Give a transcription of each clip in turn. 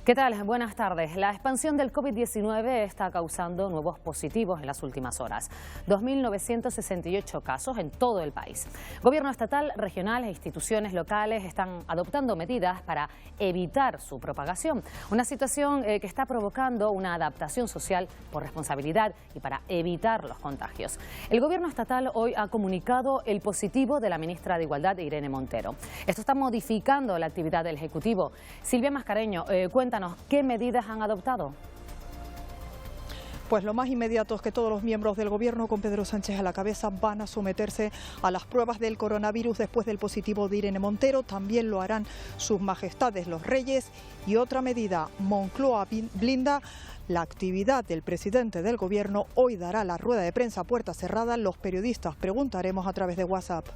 ¿Qué tal? Buenas tardes. La expansión del COVID-19 está causando nuevos positivos en las últimas horas. 2.968 casos en todo el país. Gobierno estatal, regional e instituciones locales están adoptando medidas para evitar su propagación. Una situación que está provocando una adaptación social por responsabilidad y para evitar los contagios. El Gobierno estatal hoy ha comunicado el positivo de la ministra de Igualdad, Irene Montero. Esto está modificando la actividad del Ejecutivo. Silvia Mascareño, cuéntanos, ¿qué medidas han adoptado? Pues lo más inmediato es que todos los miembros del Gobierno, con Pedro Sánchez a la cabeza, van a someterse a las pruebas del coronavirus después del positivo de Irene Montero. También lo harán sus majestades los reyes. Y otra medida, Moncloa blinda la actividad del presidente del Gobierno. Hoy dará la rueda de prensa a puerta cerrada. Los periodistas preguntaremos a través de WhatsApp.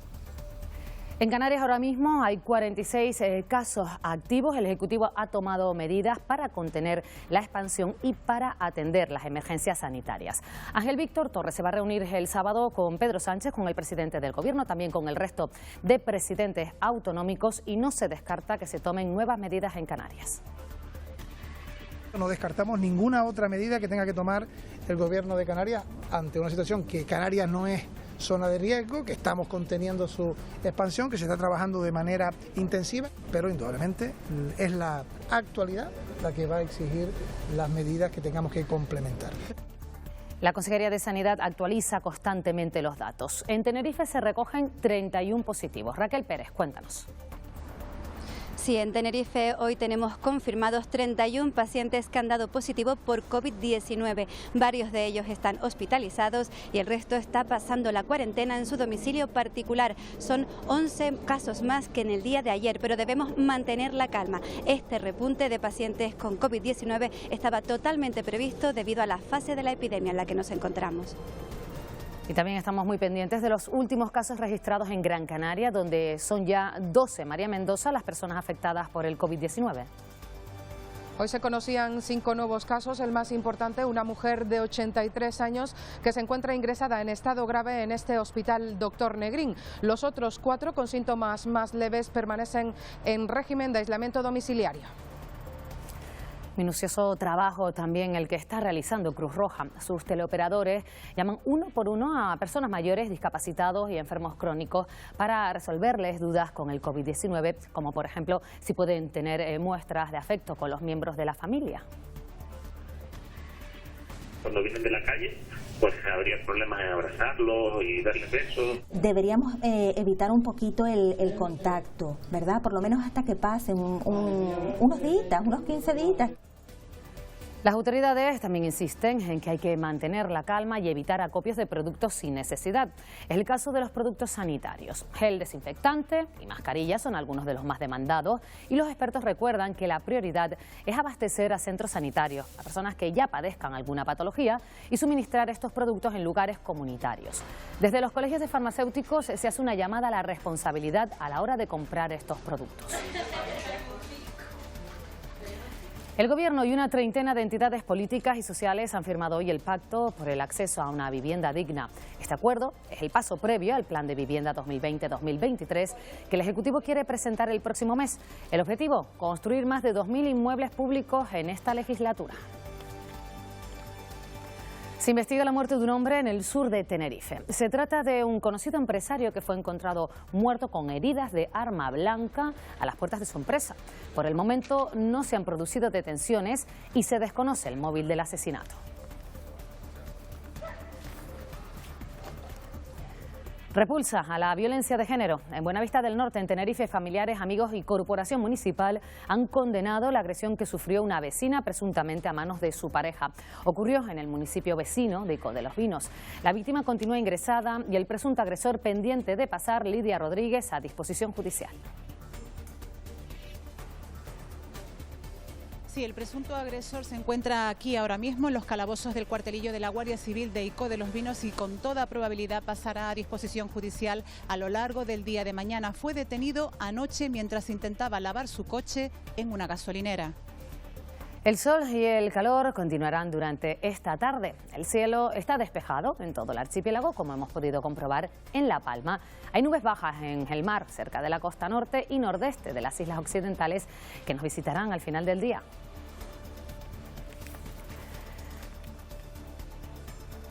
En Canarias ahora mismo hay 46 casos activos. El Ejecutivo ha tomado medidas para contener la expansión y para atender las emergencias sanitarias. Ángel Víctor Torres se va a reunir el sábado con Pedro Sánchez, con el presidente del Gobierno, también con el resto de presidentes autonómicos, y no se descarta que se tomen nuevas medidas en Canarias. No descartamos ninguna otra medida que tenga que tomar el Gobierno de Canarias ante una situación que Canarias no es zona de riesgo, que estamos conteniendo su expansión, que se está trabajando de manera intensiva, pero indudablemente es la actualidad la que va a exigir las medidas que tengamos que complementar. La Consejería de Sanidad actualiza constantemente los datos. En Tenerife se recogen 31 positivos. Raquel Pérez, cuéntanos. Sí, en Tenerife hoy tenemos confirmados 31 pacientes que han dado positivo por COVID-19. Varios de ellos están hospitalizados y el resto está pasando la cuarentena en su domicilio particular. Son 11 casos más que en el día de ayer, pero debemos mantener la calma. Este repunte de pacientes con COVID-19 estaba totalmente previsto debido a la fase de la epidemia en la que nos encontramos. Y también estamos muy pendientes de los últimos casos registrados en Gran Canaria, donde son ya 12, María Mendoza, las personas afectadas por el COVID-19. Hoy se conocían 5 nuevos casos, el más importante, una mujer de 83 años que se encuentra ingresada en estado grave en este hospital Dr. Negrín. Los otros 4 con síntomas más leves permanecen en régimen de aislamiento domiciliario. Minucioso trabajo también el que está realizando Cruz Roja. Sus teleoperadores llaman uno por uno a personas mayores, discapacitados y enfermos crónicos para resolverles dudas con el COVID-19, como por ejemplo si pueden tener muestras de afecto con los miembros de la familia. Cuando vienen de la calle, pues habría problemas en abrazarlos y darles besos. Deberíamos evitar un poquito el contacto, ¿verdad? Por lo menos hasta que pasen unos días, unos 15 días. Las autoridades también insisten en que hay que mantener la calma y evitar acopios de productos sin necesidad. Es el caso de los productos sanitarios. Gel desinfectante y mascarillas son algunos de los más demandados, y los expertos recuerdan que la prioridad es abastecer a centros sanitarios, a personas que ya padezcan alguna patología, y suministrar estos productos en lugares comunitarios. Desde los colegios de farmacéuticos se hace una llamada a la responsabilidad a la hora de comprar estos productos. El Gobierno y una treintena de entidades políticas y sociales han firmado hoy el Pacto por el Acceso a una Vivienda Digna. Este acuerdo es el paso previo al Plan de Vivienda 2020-2023 que el Ejecutivo quiere presentar el próximo mes. El objetivo, construir más de 2.000 inmuebles públicos en esta legislatura. Se investiga la muerte de un hombre en el sur de Tenerife. Se trata de un conocido empresario que fue encontrado muerto con heridas de arma blanca a las puertas de su empresa. Por el momento no se han producido detenciones y se desconoce el móvil del asesinato. Repulsa a la violencia de género. En Buenavista del Norte, en Tenerife, familiares, amigos y corporación municipal han condenado la agresión que sufrió una vecina presuntamente a manos de su pareja. Ocurrió en el municipio vecino de Ico de los Vinos. La víctima continúa ingresada y el presunto agresor pendiente de pasar, Lidia Rodríguez, a disposición judicial. Sí, el presunto agresor se encuentra aquí ahora mismo en los calabozos del cuartelillo de la Guardia Civil de Ico de los Vinos y con toda probabilidad pasará a disposición judicial a lo largo del día de mañana. Fue detenido anoche mientras intentaba lavar su coche en una gasolinera. El sol y el calor continuarán durante esta tarde. El cielo está despejado en todo el archipiélago, como hemos podido comprobar en La Palma. Hay nubes bajas en el mar, cerca de la costa norte y nordeste de las islas occidentales, que nos visitarán al final del día.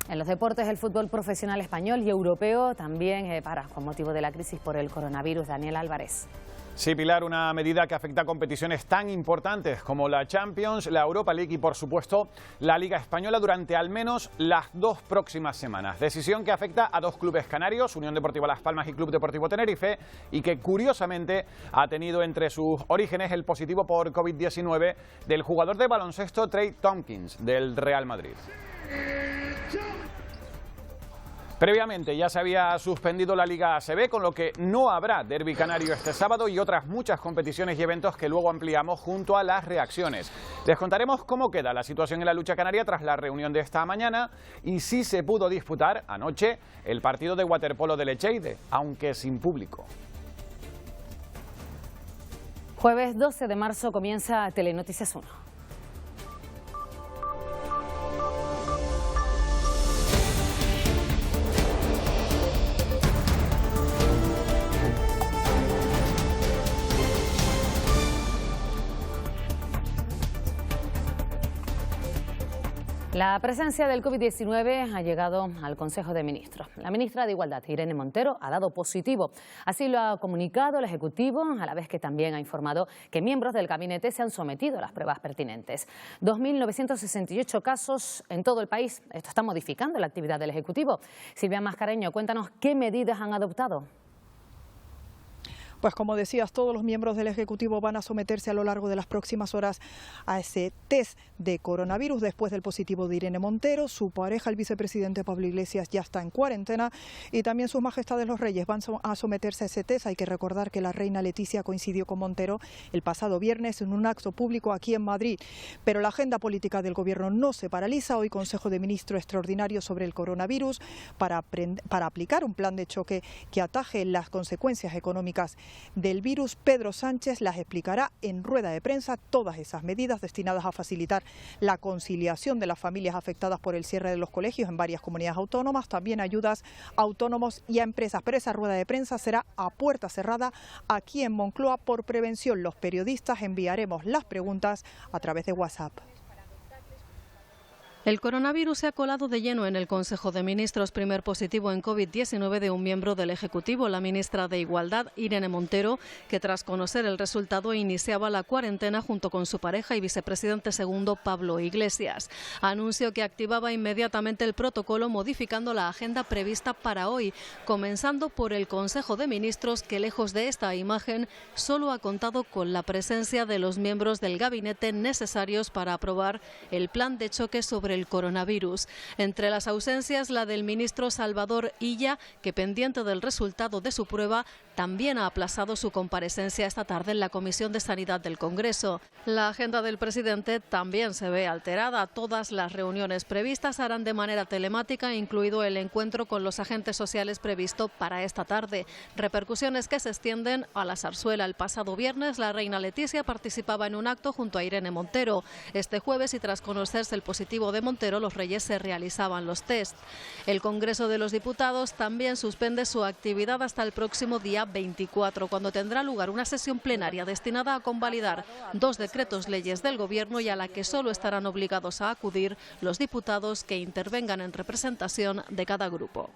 En los deportes, el fútbol profesional español y europeo también para con motivo de la crisis por el coronavirus. Daniel Álvarez. Sí, Pilar, una medida que afecta a competiciones tan importantes como la Champions, la Europa League y, por supuesto, la Liga Española durante al menos las 2 próximas semanas. Decisión que afecta a 2 clubes canarios, Unión Deportiva Las Palmas y Club Deportivo Tenerife, y que curiosamente ha tenido entre sus orígenes el positivo por COVID-19 del jugador de baloncesto Trey Tompkins, del Real Madrid. Previamente ya se había suspendido la Liga ACB, con lo que no habrá derbi canario este sábado y otras muchas competiciones y eventos que luego ampliamos junto a las reacciones. Les contaremos cómo queda la situación en la lucha canaria tras la reunión de esta mañana y si se pudo disputar anoche el partido de waterpolo del Echeide, aunque sin público. Jueves 12 de marzo comienza Telenoticias 1. La presencia del COVID-19 ha llegado al Consejo de Ministros. La ministra de Igualdad, Irene Montero, ha dado positivo. Así lo ha comunicado el Ejecutivo, a la vez que también ha informado que miembros del gabinete se han sometido a las pruebas pertinentes. 2.968 casos en todo el país. Esto está modificando la actividad del Ejecutivo. Silvia Mascareño, cuéntanos qué medidas han adoptado. Pues como decías, todos los miembros del Ejecutivo van a someterse a lo largo de las próximas horas a ese test de coronavirus después del positivo de Irene Montero. Su pareja, el vicepresidente Pablo Iglesias, ya está en cuarentena y también sus majestades los reyes van a someterse a ese test. Hay que recordar que la reina Leticia coincidió con Montero el pasado viernes en un acto público aquí en Madrid. Pero la agenda política del Gobierno no se paraliza. Hoy Consejo de Ministros extraordinario sobre el coronavirus para aplicar un plan de choque que ataje las consecuencias económicas del virus. Pedro Sánchez las explicará en rueda de prensa, todas esas medidas destinadas a facilitar la conciliación de las familias afectadas por el cierre de los colegios en varias comunidades autónomas, también ayudas a autónomos y a empresas. Pero esa rueda de prensa será a puerta cerrada aquí en Moncloa. Por prevención, los periodistas enviaremos las preguntas a través de WhatsApp. El coronavirus se ha colado de lleno en el Consejo de Ministros. Primer positivo en COVID-19 de un miembro del Ejecutivo, la ministra de Igualdad, Irene Montero, que tras conocer el resultado iniciaba la cuarentena junto con su pareja y vicepresidente segundo, Pablo Iglesias. Anunció que activaba inmediatamente el protocolo, modificando la agenda prevista para hoy, comenzando por el Consejo de Ministros, que lejos de esta imagen solo ha contado con la presencia de los miembros del gabinete necesarios para aprobar el plan de choque sobre el coronavirus. Entre las ausencias, la del ministro Salvador Illa, que pendiente del resultado de su prueba, también ha aplazado su comparecencia esta tarde en la Comisión de Sanidad del Congreso. La agenda del presidente también se ve alterada. Todas las reuniones previstas harán de manera telemática, incluido el encuentro con los agentes sociales previsto para esta tarde. Repercusiones que se extienden a la zarzuela. El pasado viernes, la reina Leticia participaba en un acto junto a Irene Montero. Este jueves, y tras conocerse el positivo de Montero, los reyes se realizaban los test. El Congreso de los Diputados también suspende su actividad hasta el próximo día 24, cuando tendrá lugar una sesión plenaria destinada a convalidar 2 decretos leyes del Gobierno y a la que solo estarán obligados a acudir los diputados que intervengan en representación de cada grupo.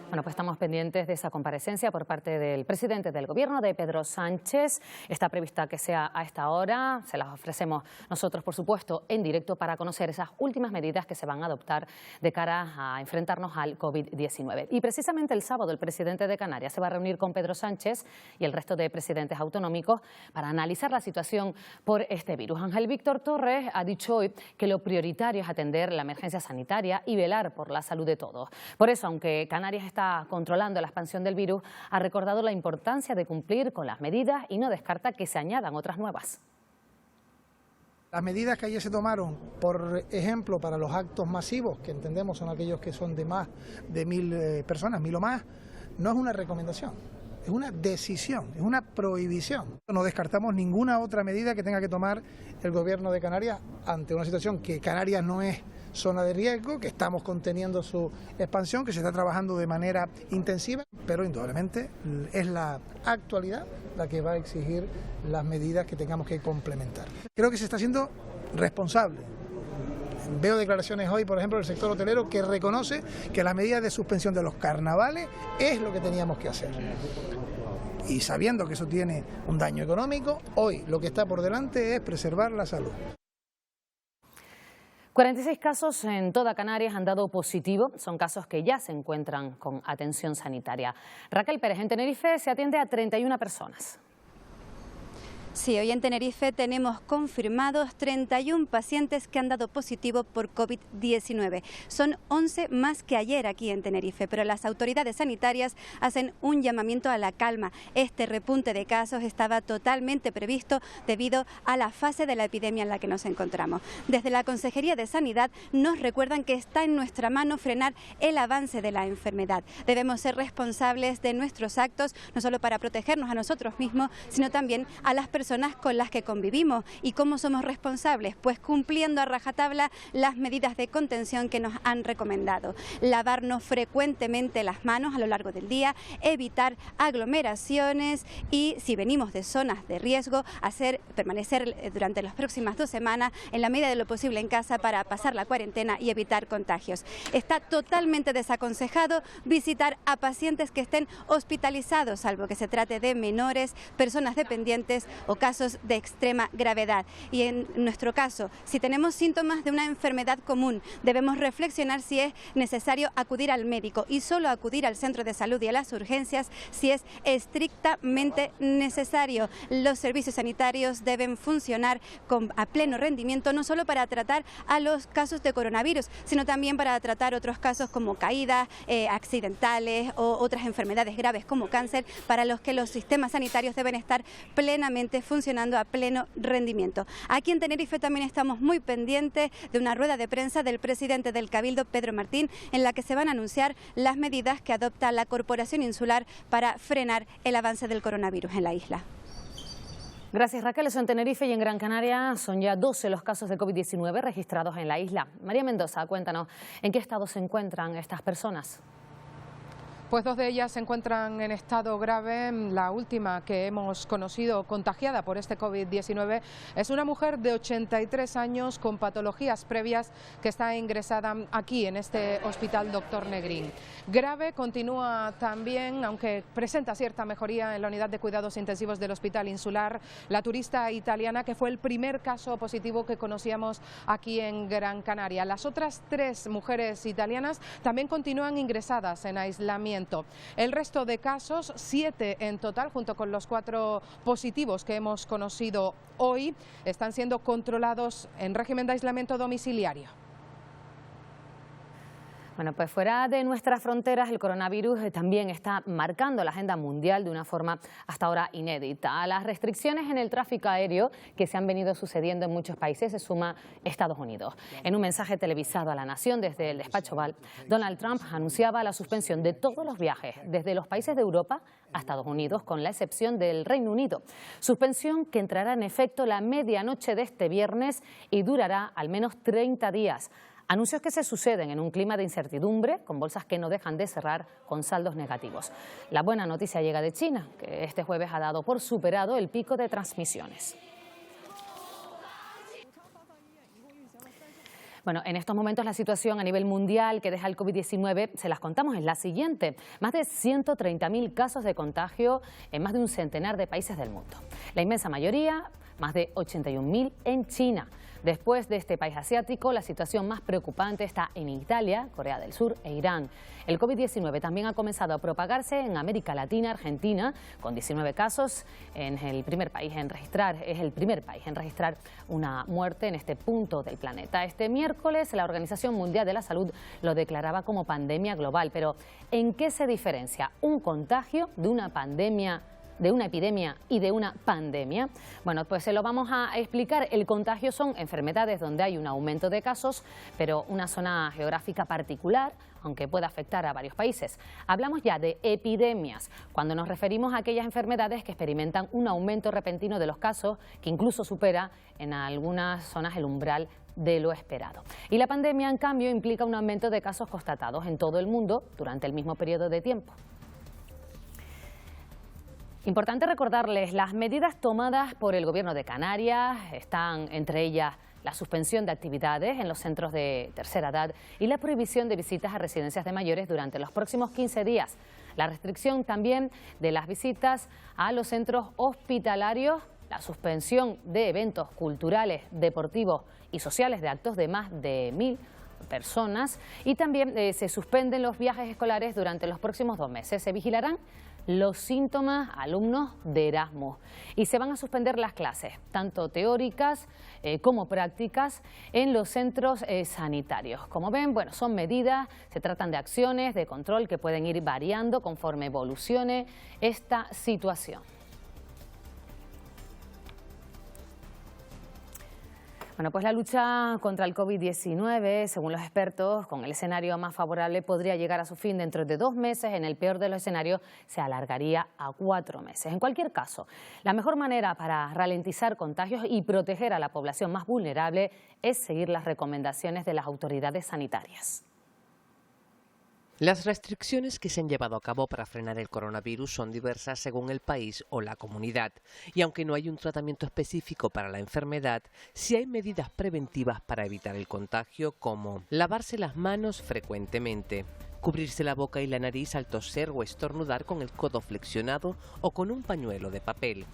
Bueno, pues estamos pendientes de esa comparecencia por parte del presidente del Gobierno, de Pedro Sánchez. Está prevista que sea a esta hora. Se las ofrecemos nosotros, por supuesto, en directo para conocer esas últimas medidas que se van a adoptar de cara a enfrentarnos al COVID-19. Y precisamente el sábado el presidente de Canarias se va a reunir con Pedro Sánchez y el resto de presidentes autonómicos para analizar la situación por este virus. Ángel Víctor Torres ha dicho hoy que lo prioritario es atender la emergencia sanitaria y velar por la salud de todos. Por eso, aunque Canarias está controlando la expansión del virus, ha recordado la importancia de cumplir con las medidas y no descarta que se añadan otras nuevas. Las medidas que ayer se tomaron, por ejemplo, para los actos masivos, que entendemos son aquellos que son de más de 1.000 personas, 1.000 o más, no es una recomendación, es una decisión, es una prohibición. No descartamos ninguna otra medida que tenga que tomar el Gobierno de Canarias ante una situación que Canarias no es zona de riesgo, que estamos conteniendo su expansión, que se está trabajando de manera intensiva, pero indudablemente es la actualidad la que va a exigir las medidas que tengamos que complementar. Creo que se está siendo responsable Veo declaraciones hoy, por ejemplo, del sector hotelero que reconoce que la medida de suspensión de los carnavales es lo que teníamos que hacer. Y sabiendo que eso tiene un daño económico, hoy lo que está por delante es preservar la salud. 46 casos en toda Canarias han dado positivo, son casos que ya se encuentran con atención sanitaria. Raquel Pérez, en Tenerife se atiende a 31 personas. Sí, hoy en Tenerife tenemos confirmados 31 pacientes que han dado positivo por COVID-19. Son 11 más que ayer aquí en Tenerife, pero las autoridades sanitarias hacen un llamamiento a la calma. Este repunte de casos estaba totalmente previsto debido a la fase de la epidemia en la que nos encontramos. Desde la Consejería de Sanidad nos recuerdan que está en nuestra mano frenar el avance de la enfermedad. Debemos ser responsables de nuestros actos, no solo para protegernos a nosotros mismos, sino también a las personas con las que convivimos. ¿Y cómo somos responsables? Pues cumpliendo a rajatabla las medidas de contención que nos han recomendado. Lavarnos frecuentemente las manos a lo largo del día, evitar aglomeraciones y, si venimos de zonas de riesgo, permanecer durante las próximas 2 semanas en la medida de lo posible en casa para pasar la cuarentena y evitar contagios. Está totalmente desaconsejado visitar a pacientes que estén hospitalizados, salvo que se trate de menores, personas dependientes o casos de extrema gravedad. Y en nuestro caso, si tenemos síntomas de una enfermedad común, debemos reflexionar si es necesario acudir al médico y solo acudir al centro de salud y a las urgencias si es estrictamente necesario. Los servicios sanitarios deben funcionar a pleno rendimiento, no solo para tratar a los casos de coronavirus, sino también para tratar otros casos como caídas accidentales o otras enfermedades graves como cáncer, para los que los sistemas sanitarios deben estar plenamente funcionando a pleno rendimiento. Aquí en Tenerife también estamos muy pendientes de una rueda de prensa del presidente del Cabildo, Pedro Martín, en la que se van a anunciar las medidas que adopta la Corporación Insular para frenar el avance del coronavirus en la isla. Gracias, Raquel. Eso en Tenerife y en Gran Canaria son ya 12 los casos de COVID-19 registrados en la isla. María Mendoza, cuéntanos, ¿en qué estado se encuentran estas personas? Pues 2 de ellas se encuentran en estado grave. La última que hemos conocido contagiada por este COVID-19 es una mujer de 83 años con patologías previas que está ingresada aquí en este hospital Dr. Negrín. Grave continúa también, aunque presenta cierta mejoría en la unidad de cuidados intensivos del Hospital Insular, la turista italiana que fue el primer caso positivo que conocíamos aquí en Gran Canaria. Las otras 3 mujeres italianas también continúan ingresadas en aislamiento. El resto de casos, 7 en total, junto con los 4 positivos que hemos conocido hoy, están siendo controlados en régimen de aislamiento domiciliario. Bueno, pues fuera de nuestras fronteras el coronavirus también está marcando la agenda mundial de una forma hasta ahora inédita. A las restricciones en el tráfico aéreo que se han venido sucediendo en muchos países se suma Estados Unidos. En un mensaje televisado a la nación desde el despacho Oval, Donald Trump anunciaba la suspensión de todos los viajes desde los países de Europa a Estados Unidos, con la excepción del Reino Unido. Suspensión que entrará en efecto la medianoche de este viernes y durará al menos 30 días. Anuncios que se suceden en un clima de incertidumbre, con bolsas que no dejan de cerrar con saldos negativos. La buena noticia llega de China, que este jueves ha dado por superado el pico de transmisiones. Bueno, en estos momentos la situación a nivel mundial que deja el COVID-19, se las contamos, es la siguiente. Más de 130.000 casos de contagio en más de un centenar de países del mundo. La inmensa mayoría, más de 81.000 en China. Después de este país asiático, la situación más preocupante está en Italia, Corea del Sur e Irán. El COVID-19 también ha comenzado a propagarse en América Latina, Argentina, con 19 casos. Es el primer país en registrar una muerte en este punto del planeta. Este miércoles la Organización Mundial de la Salud lo declaraba como pandemia global. Pero ¿en qué se diferencia un contagio de una pandemia, de una epidemia y de una pandemia? Bueno, pues se lo vamos a explicar. El contagio son enfermedades donde hay un aumento de casos, pero una zona geográfica particular, aunque pueda afectar a varios países. Hablamos ya de epidemias, cuando nos referimos a aquellas enfermedades que experimentan un aumento repentino de los casos, que incluso supera en algunas zonas el umbral de lo esperado. Y la pandemia, en cambio, implica un aumento de casos constatados en todo el mundo durante el mismo periodo de tiempo. Importante recordarles, las medidas tomadas por el Gobierno de Canarias están entre ellas la suspensión de actividades en los centros de tercera edad y la prohibición de visitas a residencias de mayores durante los próximos 15 días. La restricción también de las visitas a los centros hospitalarios, la suspensión de eventos culturales, deportivos y sociales de actos de más de 1000 personas y también se suspenden los viajes escolares durante los próximos 2 meses. Se vigilarán los síntomas alumnos de Erasmus y se van a suspender las clases, tanto teóricas como prácticas, en los centros sanitarios. Como ven, bueno, son medidas, se tratan de acciones de control que pueden ir variando conforme evolucione esta situación. Bueno, pues la lucha contra el COVID-19, según los expertos, con el escenario más favorable, podría llegar a su fin dentro de 2 meses. En el peor de los escenarios, se alargaría a 4 meses. En cualquier caso, la mejor manera para ralentizar contagios y proteger a la población más vulnerable es seguir las recomendaciones de las autoridades sanitarias. Las restricciones que se han llevado a cabo para frenar el coronavirus son diversas según el país o la comunidad. Y aunque no hay un tratamiento específico para la enfermedad, sí hay medidas preventivas para evitar el contagio, como lavarse las manos frecuentemente, cubrirse la boca y la nariz al toser o estornudar con el codo flexionado o con un pañuelo de papel,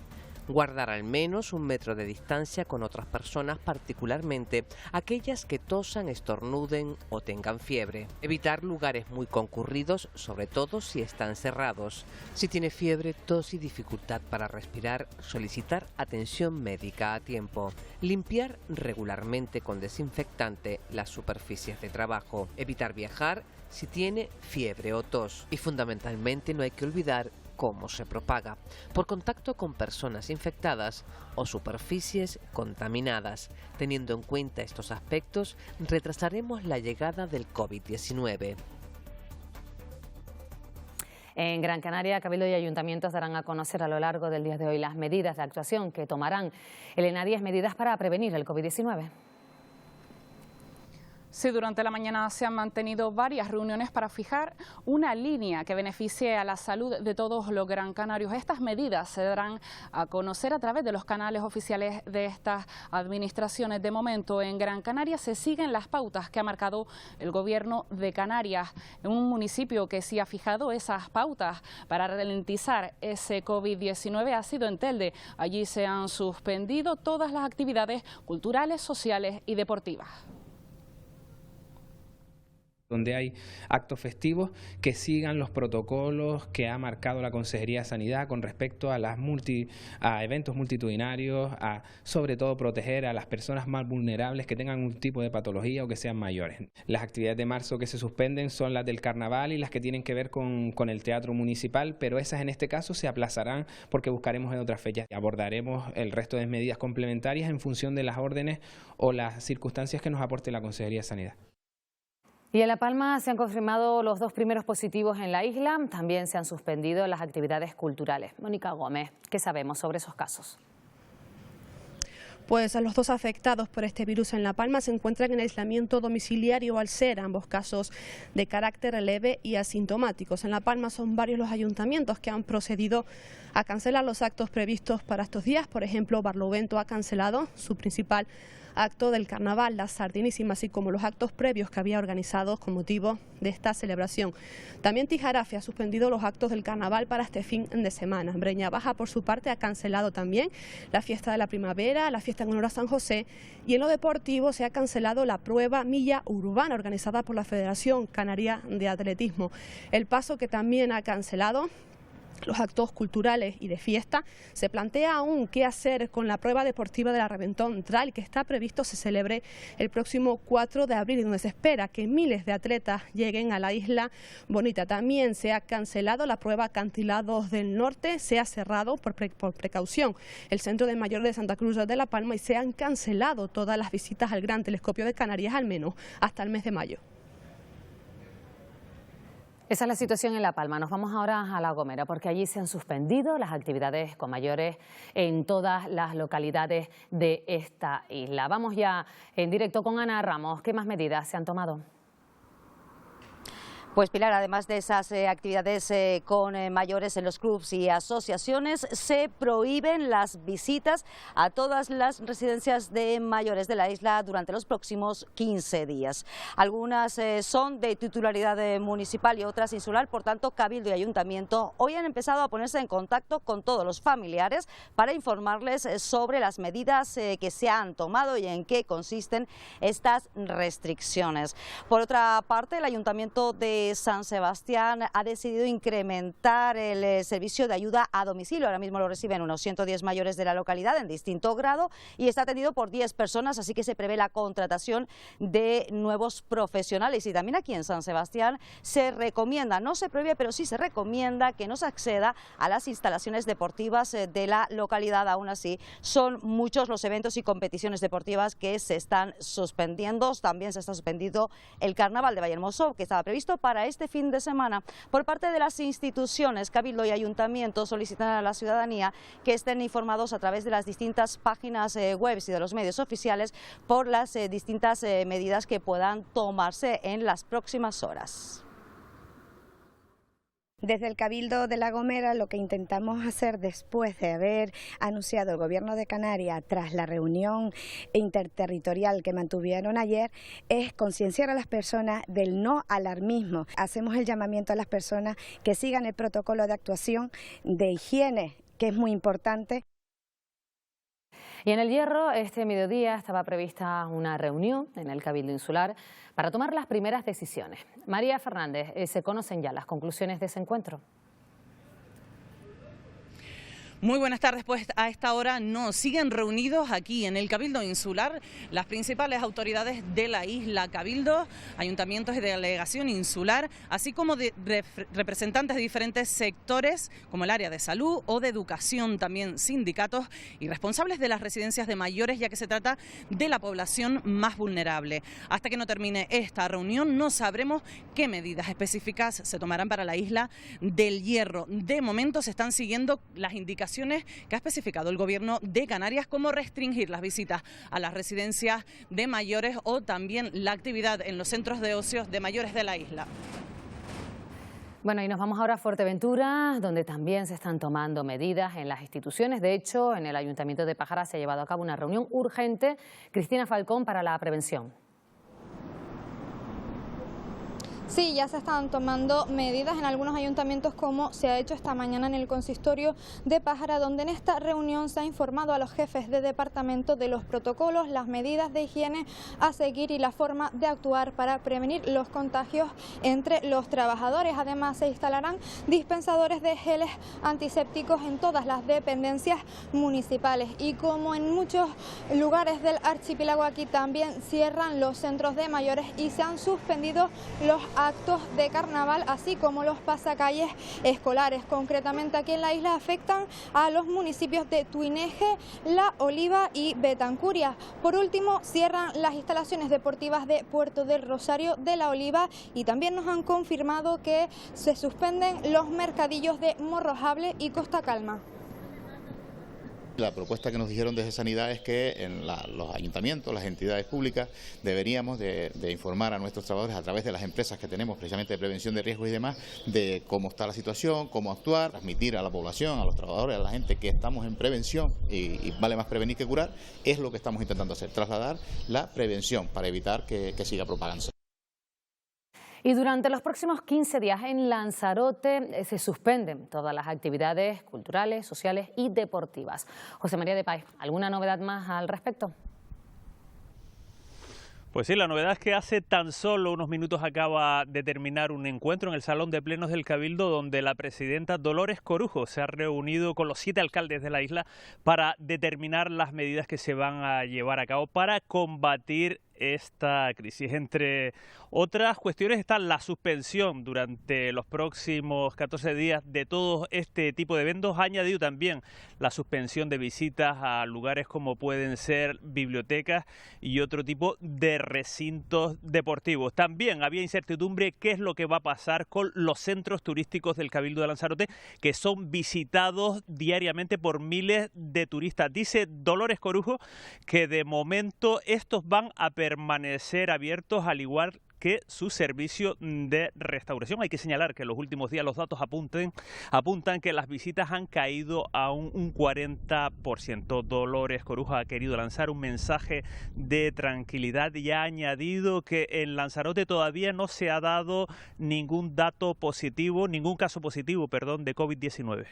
guardar al menos 1 metro de distancia con otras personas, particularmente aquellas que tosan, estornuden o tengan fiebre. Evitar lugares muy concurridos, sobre todo si están cerrados. Si tiene fiebre, tos y dificultad para respirar, solicitar atención médica a tiempo. Limpiar regularmente con desinfectante las superficies de trabajo. Evitar viajar si tiene fiebre o tos. Y fundamentalmente no hay que olvidar cómo se propaga, por contacto con personas infectadas o superficies contaminadas. Teniendo en cuenta estos aspectos, retrasaremos la llegada del COVID-19. En Gran Canaria, Cabildo y ayuntamientos darán a conocer a lo largo del día de hoy las medidas de actuación que tomarán. Elena Díez, medidas para prevenir el COVID-19. Sí, durante la mañana se han mantenido varias reuniones para fijar una línea que beneficie a la salud de todos los gran canarios. Estas medidas se darán a conocer a través de los canales oficiales de estas administraciones. De momento, en Gran Canaria se siguen las pautas que ha marcado el Gobierno de Canarias. En un municipio que sí ha fijado esas pautas para ralentizar ese COVID-19 ha sido en Telde. Allí se han suspendido todas las actividades culturales, sociales y deportivas. Donde hay actos festivos que sigan los protocolos que ha marcado la Consejería de Sanidad con respecto a eventos multitudinarios, a sobre todo proteger a las personas más vulnerables que tengan un tipo de patología o que sean mayores. Las actividades de marzo que se suspenden son las del carnaval y las que tienen que ver con el teatro municipal, pero esas en este caso se aplazarán porque buscaremos en otras fechas. Abordaremos el resto de medidas complementarias en función de las órdenes o las circunstancias que nos aporte la Consejería de Sanidad. Y en La Palma se han confirmado los 2 primeros positivos en la isla. También se han suspendido las actividades culturales. Mónica Gómez, ¿qué sabemos sobre esos casos? Pues a los 2 afectados por este virus en La Palma se encuentran en aislamiento domiciliario al ser ambos casos de carácter leve y asintomáticos. En La Palma son varios los ayuntamientos que han procedido a cancelar los actos previstos para estos días. Por ejemplo, Barlovento ha cancelado su principal acto del carnaval, la Sardinísima, así como los actos previos que había organizados con motivo de esta celebración. También Tijarafe ha suspendido los actos del carnaval para este fin de semana. Breña Baja, por su parte, ha cancelado también la fiesta de la primavera, la fiesta en honor a San José, y en lo deportivo se ha cancelado la prueba milla urbana organizada por la Federación Canaria de Atletismo. El Paso, que también ha cancelado los actos culturales y de fiesta. Se plantea aún qué hacer con la prueba deportiva de la Reventón Trail, que está previsto se celebre el próximo 4 de abril, y donde se espera que miles de atletas lleguen a la Isla Bonita. También se ha cancelado la prueba Acantilados del Norte, se ha cerrado por precaución el Centro de Mayores de Santa Cruz de La Palma y se han cancelado todas las visitas al Gran Telescopio de Canarias, al menos hasta el mes de mayo. Esa es la situación en La Palma. Nos vamos ahora a La Gomera, porque allí se han suspendido las actividades con mayores en todas las localidades de esta isla. Vamos ya en directo con Ana Ramos. ¿Qué más medidas se han tomado? Pues Pilar, además de esas actividades con mayores en los clubs y asociaciones, se prohíben las visitas a todas las residencias de mayores de la isla durante los próximos 15 días. Algunas son de titularidad municipal y otras insular, por tanto Cabildo y Ayuntamiento hoy han empezado a ponerse en contacto con todos los familiares para informarles sobre las medidas que se han tomado y en qué consisten estas restricciones. Por otra parte, el Ayuntamiento de San Sebastián ha decidido incrementar el servicio de ayuda a domicilio. Ahora mismo lo reciben unos 110 mayores de la localidad en distinto grado y está atendido por 10 personas, así que se prevé la contratación de nuevos profesionales. Y también aquí en San Sebastián se recomienda, no se prohíbe, pero sí se recomienda que no se acceda a las instalaciones deportivas de la localidad. Aún así, son muchos los eventos y competiciones deportivas que se están suspendiendo. También se está suspendido el Carnaval de Vallehermoso, que estaba previsto para este fin de semana. Por parte de las instituciones, Cabildo y Ayuntamiento solicitan a la ciudadanía que estén informados a través de las distintas páginas web y de los medios oficiales por las distintas medidas que puedan tomarse en las próximas horas. Desde el Cabildo de La Gomera lo que intentamos hacer después de haber anunciado el Gobierno de Canarias tras la reunión interterritorial que mantuvieron ayer es concienciar a las personas del no alarmismo. Hacemos el llamamiento a las personas que sigan el protocolo de actuación de higiene, que es muy importante. Y en El Hierro, este mediodía estaba prevista una reunión en el Cabildo Insular para tomar las primeras decisiones. María Fernández, ¿se conocen ya las conclusiones de ese encuentro? Muy buenas tardes, pues a esta hora no, siguen reunidos aquí en el Cabildo Insular las principales autoridades de la isla, Cabildo, ayuntamientos y delegación insular, así como de representantes de diferentes sectores como el área de salud o de educación, también sindicatos y responsables de las residencias de mayores, ya que se trata de la población más vulnerable. Hasta que no termine esta reunión no sabremos qué medidas específicas se tomarán para la isla del Hierro. De momento se están siguiendo las indicaciones que ha especificado el Gobierno de Canarias, como restringir las visitas a las residencias de mayores o también la actividad en los centros de ocio de mayores de la isla. Bueno, y nos vamos ahora a Fuerteventura, donde también se están tomando medidas en las instituciones. De hecho, en el Ayuntamiento de Pájara se ha llevado a cabo una reunión urgente. Cristina Falcón, para la prevención. Sí, ya se están tomando medidas en algunos ayuntamientos, como se ha hecho esta mañana en el consistorio de Pájara, donde en esta reunión se ha informado a los jefes de departamento de los protocolos, las medidas de higiene a seguir y la forma de actuar para prevenir los contagios entre los trabajadores. Además, se instalarán dispensadores de geles antisépticos en todas las dependencias municipales. Y como en muchos lugares del archipiélago, aquí también cierran los centros de mayores y se han suspendido los actos de carnaval, así como los pasacalles escolares. Concretamente aquí en la isla afectan a los municipios de Tuineje, La Oliva y Betancuria. Por último, cierran las instalaciones deportivas de Puerto del Rosario, de La Oliva, y también nos han confirmado que se suspenden los mercadillos de Morrojable y Costa Calma. La propuesta que nos dijeron desde Sanidad es que en los ayuntamientos, las entidades públicas, deberíamos de informar a nuestros trabajadores a través de las empresas que tenemos precisamente de prevención de riesgos y demás, de cómo está la situación, cómo actuar, transmitir a la población, a los trabajadores, a la gente que estamos en prevención y vale más prevenir que curar. Es lo que estamos intentando hacer, trasladar la prevención para evitar que siga propagándose. Y durante los próximos 15 días en Lanzarote se suspenden todas las actividades culturales, sociales y deportivas. José María de Páez, ¿alguna novedad más al respecto? Pues sí, la novedad es que hace tan solo unos minutos acaba de terminar un encuentro en el Salón de Plenos del Cabildo, donde la presidenta Dolores Corujo se ha reunido con los 7 alcaldes de la isla para determinar las medidas que se van a llevar a cabo para combatir esta crisis. Entre otras cuestiones está la suspensión durante los próximos 14 días de todo este tipo de eventos. Ha añadido también la suspensión de visitas a lugares como pueden ser bibliotecas y otro tipo de recintos deportivos. También había incertidumbre qué es lo que va a pasar con los centros turísticos del Cabildo de Lanzarote, que son visitados diariamente por miles de turistas. Dice Dolores Corujo que de momento estos van a permanecer abiertos, al igual que su servicio de restauración. Hay que señalar que en los últimos días los datos apuntan que las visitas han caído a un 40%. Dolores Corujo ha querido lanzar un mensaje de tranquilidad y ha añadido que en Lanzarote todavía no se ha dado ningún caso positivo, de COVID-19.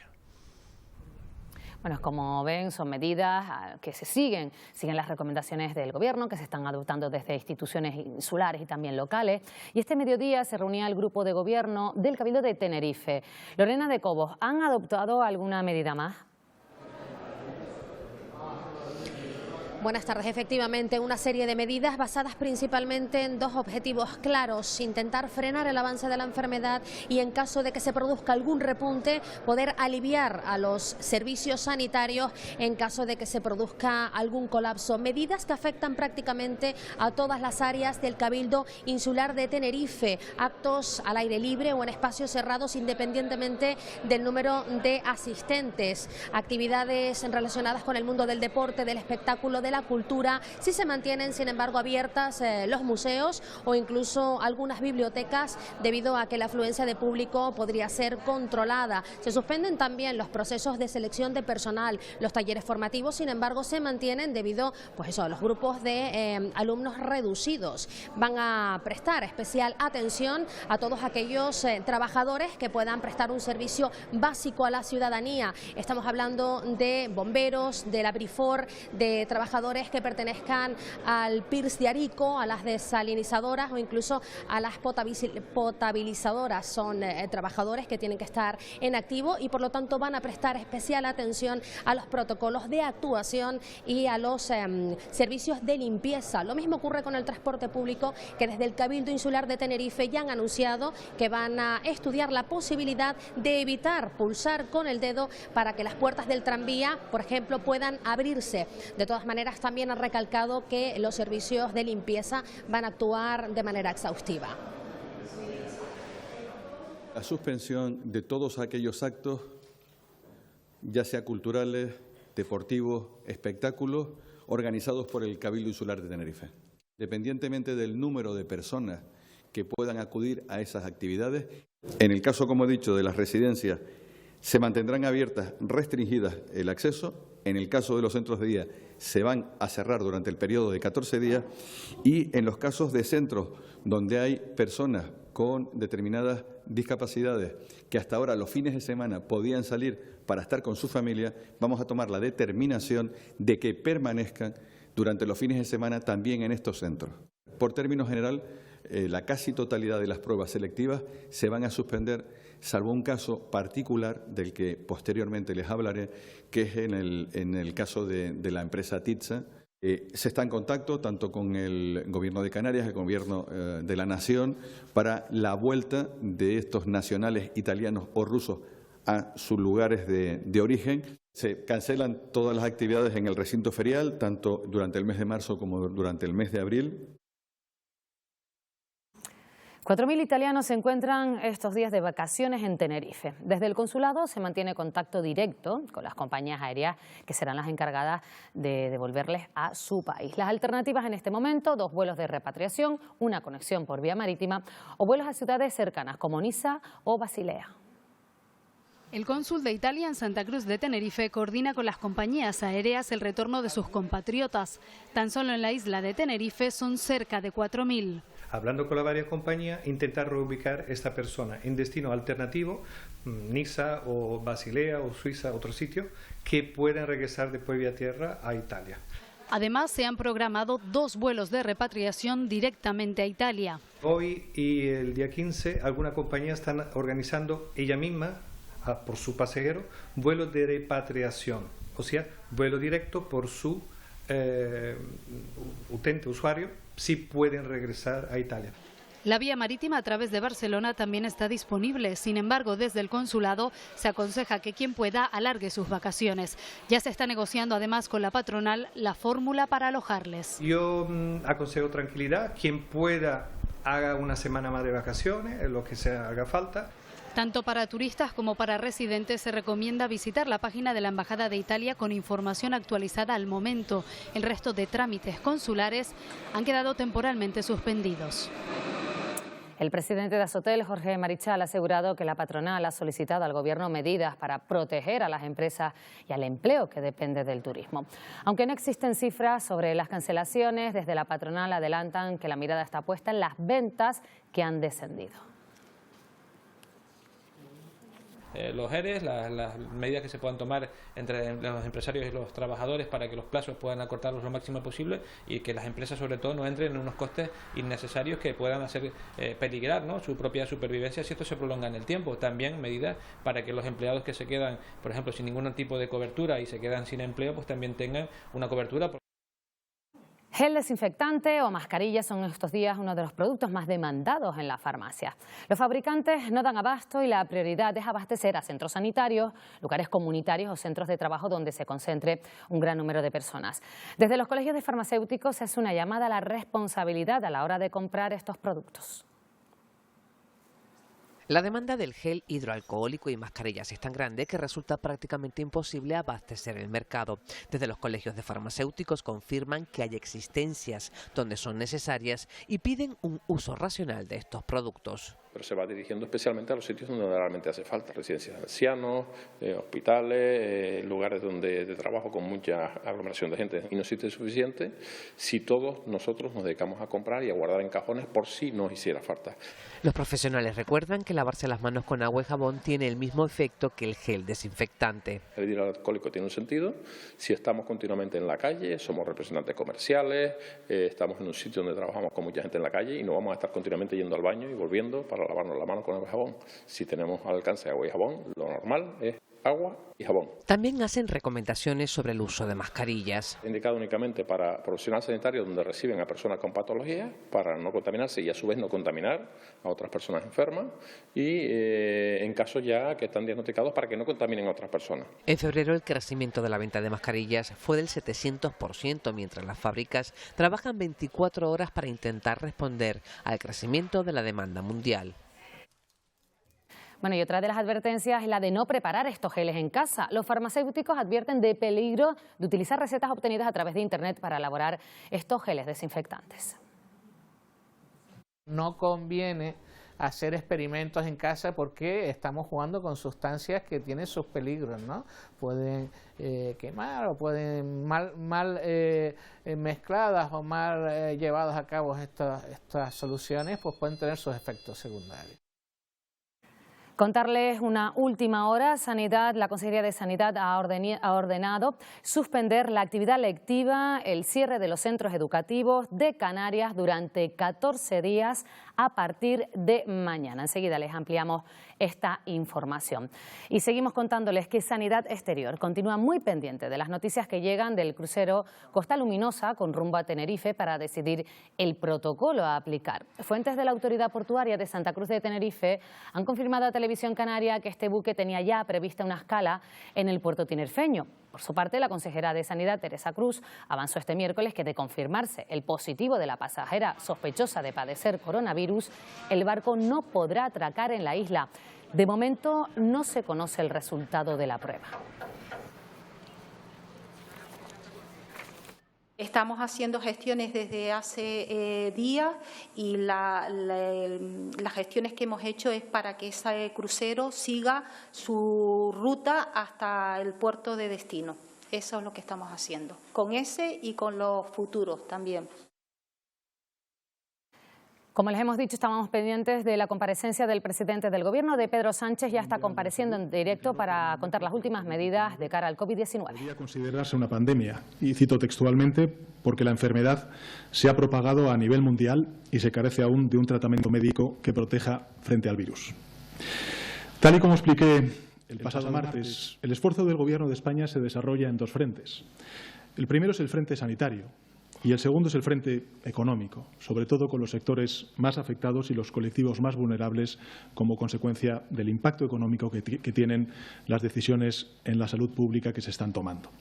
Bueno, como ven, son medidas que se siguen las recomendaciones del Gobierno, que se están adoptando desde instituciones insulares y también locales. Y este mediodía se reunía el grupo de Gobierno del Cabildo de Tenerife. Lorena de Cobos, ¿han adoptado alguna medida más? Buenas tardes. Efectivamente, una serie de medidas basadas principalmente en dos objetivos claros: intentar frenar el avance de la enfermedad y, en caso de que se produzca algún repunte, poder aliviar a los servicios sanitarios en caso de que se produzca algún colapso. Medidas que afectan prácticamente a todas las áreas del Cabildo Insular de Tenerife, actos al aire libre o en espacios cerrados independientemente del número de asistentes, actividades relacionadas con el mundo del deporte, del espectáculo, de la cultura. Sí se mantienen, sin embargo, abiertas los museos o incluso algunas bibliotecas, debido a que la afluencia de público podría ser controlada. Se suspenden también los procesos de selección de personal. Los talleres formativos, sin embargo, se mantienen debido a los grupos de alumnos reducidos. Van a prestar especial atención a todos aquellos trabajadores que puedan prestar un servicio básico a la ciudadanía. Estamos hablando de bomberos, de la Brifor, de trabajadores que pertenezcan al PIRS de Arico, a las desalinizadoras o incluso a las potabilizadoras. Son trabajadores que tienen que estar en activo y por lo tanto van a prestar especial atención a los protocolos de actuación y a los servicios de limpieza. Lo mismo ocurre con el transporte público, que desde el Cabildo Insular de Tenerife ya han anunciado que van a estudiar la posibilidad de evitar pulsar con el dedo para que las puertas del tranvía, por ejemplo, puedan abrirse. De todas maneras, también ha recalcado que los servicios de limpieza van a actuar de manera exhaustiva. La suspensión de todos aquellos actos, ya sea culturales, deportivos, espectáculos, organizados por el Cabildo Insular de Tenerife. Independientemente del número de personas que puedan acudir a esas actividades, en el caso, como he dicho, de las residencias, se mantendrán abiertas, restringidas el acceso. En el caso de los centros de día, se van a cerrar durante el periodo de 14 días y en los casos de centros donde hay personas con determinadas discapacidades que hasta ahora los fines de semana podían salir para estar con su familia, vamos a tomar la determinación de que permanezcan durante los fines de semana también en estos centros. Por término general, la casi totalidad de las pruebas selectivas se van a suspender, salvo un caso particular del que posteriormente les hablaré, que es en el caso de la empresa Titsa. Se está en contacto tanto con el Gobierno de Canarias, el Gobierno de la Nación, para la vuelta de estos nacionales italianos o rusos a sus lugares de origen. Se cancelan todas las actividades en el recinto ferial, tanto durante el mes de marzo como durante el mes de abril. 4.000 italianos se encuentran estos días de vacaciones en Tenerife. Desde el consulado se mantiene contacto directo con las compañías aéreas que serán las encargadas de devolverles a su país. Las alternativas en este momento: 2 vuelos de repatriación, una conexión por vía marítima o vuelos a ciudades cercanas como Niza o Basilea. El cónsul de Italia en Santa Cruz de Tenerife coordina con las compañías aéreas el retorno de sus compatriotas. Tan solo en la isla de Tenerife son cerca de 4.000. Hablando con las varias compañías, intentar reubicar a esta persona en destino alternativo, Niza o Basilea o Suiza, otro sitio, que puedan regresar después vía tierra a Italia. Además, se han programado 2 vuelos de repatriación directamente a Italia. Hoy y el día 15, algunas compañías están organizando ella misma, por su pasajero, vuelos de repatriación, o sea, vuelo directo por su utente, usuario, si pueden regresar a Italia. La vía marítima a través de Barcelona también está disponible. Sin embargo, desde el consulado se aconseja que quien pueda alargue sus vacaciones. Ya se está negociando además con la patronal la fórmula para alojarles. Yo aconsejo tranquilidad. Quien pueda haga una semana más de vacaciones, lo que se haga falta. Tanto para turistas como para residentes se recomienda visitar la página de la Embajada de Italia con información actualizada al momento. El resto de trámites consulares han quedado temporalmente suspendidos. El presidente de Azotel, Jorge Marichal, ha asegurado que la patronal ha solicitado al Gobierno medidas para proteger a las empresas y al empleo que depende del turismo. Aunque no existen cifras sobre las cancelaciones, desde la patronal adelantan que la mirada está puesta en las ventas que han descendido. Los EREs, las medidas que se puedan tomar entre los empresarios y los trabajadores para que los plazos puedan acortarlos lo máximo posible y que las empresas sobre todo no entren en unos costes innecesarios que puedan hacer peligrar, ¿no?, su propia supervivencia si esto se prolonga en el tiempo. También medidas para que los empleados que se quedan, por ejemplo, sin ningún tipo de cobertura y se quedan sin empleo, pues también tengan una cobertura. Gel desinfectante o mascarilla son estos días uno de los productos más demandados en la farmacia. Los fabricantes no dan abasto y la prioridad es abastecer a centros sanitarios, lugares comunitarios o centros de trabajo donde se concentre un gran número de personas. Desde los colegios de farmacéuticos se hace una llamada a la responsabilidad a la hora de comprar estos productos. La demanda del gel hidroalcohólico y mascarillas es tan grande que resulta prácticamente imposible abastecer el mercado. Desde los colegios de farmacéuticos confirman que hay existencias donde son necesarias y piden un uso racional de estos productos. Pero se va dirigiendo especialmente a los sitios donde realmente hace falta, residencias de ancianos, hospitales, lugares de trabajo con mucha aglomeración de gente. Y no existe suficiente si todos nosotros nos dedicamos a comprar y a guardar en cajones por si nos hiciera falta. Los profesionales recuerdan que lavarse las manos con agua y jabón tiene el mismo efecto que el gel desinfectante. El hidroalcohólico tiene un sentido si estamos continuamente en la calle, somos representantes comerciales, estamos en un sitio donde trabajamos con mucha gente en la calle y no vamos a estar continuamente yendo al baño y volviendo para lavarnos la mano con agua y jabón. Si tenemos al alcance agua y jabón, lo normal es agua y jabón. También hacen recomendaciones sobre el uso de mascarillas. Indicado únicamente para profesionales sanitarios donde reciben a personas con patologías para no contaminarse y a su vez no contaminar a otras personas enfermas y en casos ya que están diagnosticados para que no contaminen a otras personas. En febrero el crecimiento de la venta de mascarillas fue del 700%, mientras las fábricas trabajan 24 horas para intentar responder al crecimiento de la demanda mundial. Bueno, y otra de las advertencias es la de no preparar estos geles en casa. Los farmacéuticos advierten de peligro de utilizar recetas obtenidas a través de Internet para elaborar estos geles desinfectantes. No conviene hacer experimentos en casa porque estamos jugando con sustancias que tienen sus peligros, ¿no? Pueden quemar o pueden mal mezcladas o mal llevadas a cabo estas soluciones, pues pueden tener sus efectos secundarios. Contarles una última hora. La Consejería de Sanidad ha ordenado suspender la actividad lectiva, el cierre de los centros educativos de Canarias durante 14 días a partir de mañana. Enseguida les ampliamos esta información. Y seguimos contándoles que Sanidad Exterior continúa muy pendiente de las noticias que llegan del crucero Costa Luminosa con rumbo a Tenerife para decidir el protocolo a aplicar. Fuentes de la Autoridad Portuaria de Santa Cruz de Tenerife han confirmado a Televisión Canaria que este buque tenía ya prevista una escala en el puerto tinerfeño. Por su parte, la consejera de Sanidad, Teresa Cruz, avanzó este miércoles que de confirmarse el positivo de la pasajera sospechosa de padecer coronavirus, el barco no podrá atracar en la isla. De momento no se conoce el resultado de la prueba. Estamos haciendo gestiones desde hace días y las gestiones que hemos hecho es para que ese crucero siga su ruta hasta el puerto de destino. Eso es lo que estamos haciendo, con ese y con los futuros también. Como les hemos dicho, estábamos pendientes de la comparecencia del presidente del Gobierno, de Pedro Sánchez. Ya está compareciendo en directo para contar las últimas medidas de cara al COVID-19. Podría considerarse una pandemia, y cito textualmente, porque la enfermedad se ha propagado a nivel mundial y se carece aún de un tratamiento médico que proteja frente al virus. Tal y como expliqué el pasado martes, el esfuerzo del Gobierno de España se desarrolla en dos frentes. El primero es el frente sanitario. Y el segundo es el frente económico, sobre todo con los sectores más afectados y los colectivos más vulnerables como consecuencia del impacto económico que tienen las decisiones en la salud pública que se están tomando.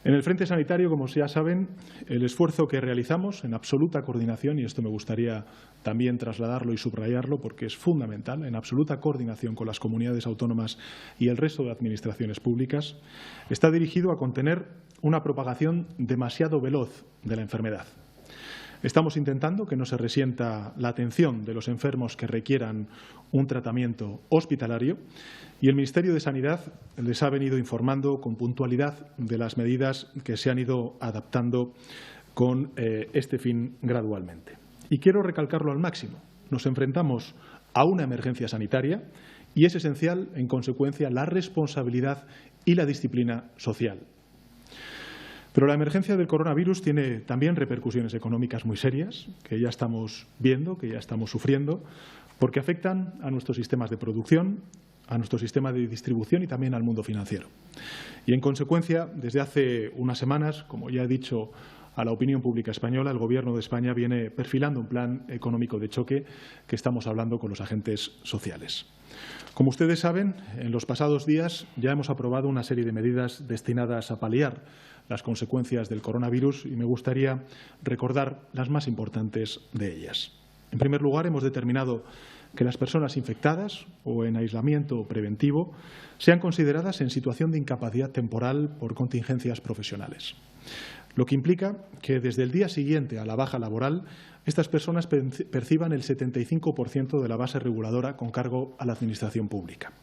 En el frente sanitario, como ya saben, el esfuerzo que realizamos en absoluta coordinación, y esto me gustaría también trasladarlo y subrayarlo porque es fundamental, en absoluta coordinación con las comunidades autónomas y el resto de administraciones públicas, está dirigido a contener una propagación demasiado veloz de la enfermedad. Estamos intentando que no se resienta la atención de los enfermos que requieran un tratamiento hospitalario y el Ministerio de Sanidad les ha venido informando con puntualidad de las medidas que se han ido adaptando con este fin gradualmente. Y quiero recalcarlo al máximo. Nos enfrentamos a una emergencia sanitaria y es esencial, en consecuencia, la responsabilidad y la disciplina social. Pero la emergencia del coronavirus tiene también repercusiones económicas muy serias, que ya estamos viendo, que ya estamos sufriendo, porque afectan a nuestros sistemas de producción, a nuestro sistema de distribución y también al mundo financiero. Y, en consecuencia, desde hace unas semanas, como ya he dicho a la opinión pública española, el Gobierno de España viene perfilando un plan económico de choque que estamos hablando con los agentes sociales. Como ustedes saben, en los pasados días ya hemos aprobado una serie de medidas destinadas a paliar las consecuencias del coronavirus y me gustaría recordar las más importantes de ellas. En primer lugar, hemos determinado que las personas infectadas o en aislamiento preventivo sean consideradas en situación de incapacidad temporal por contingencias profesionales, lo que implica que desde el día siguiente a la baja laboral estas personas perciban el 75% de la base reguladora con cargo a la Administración pública.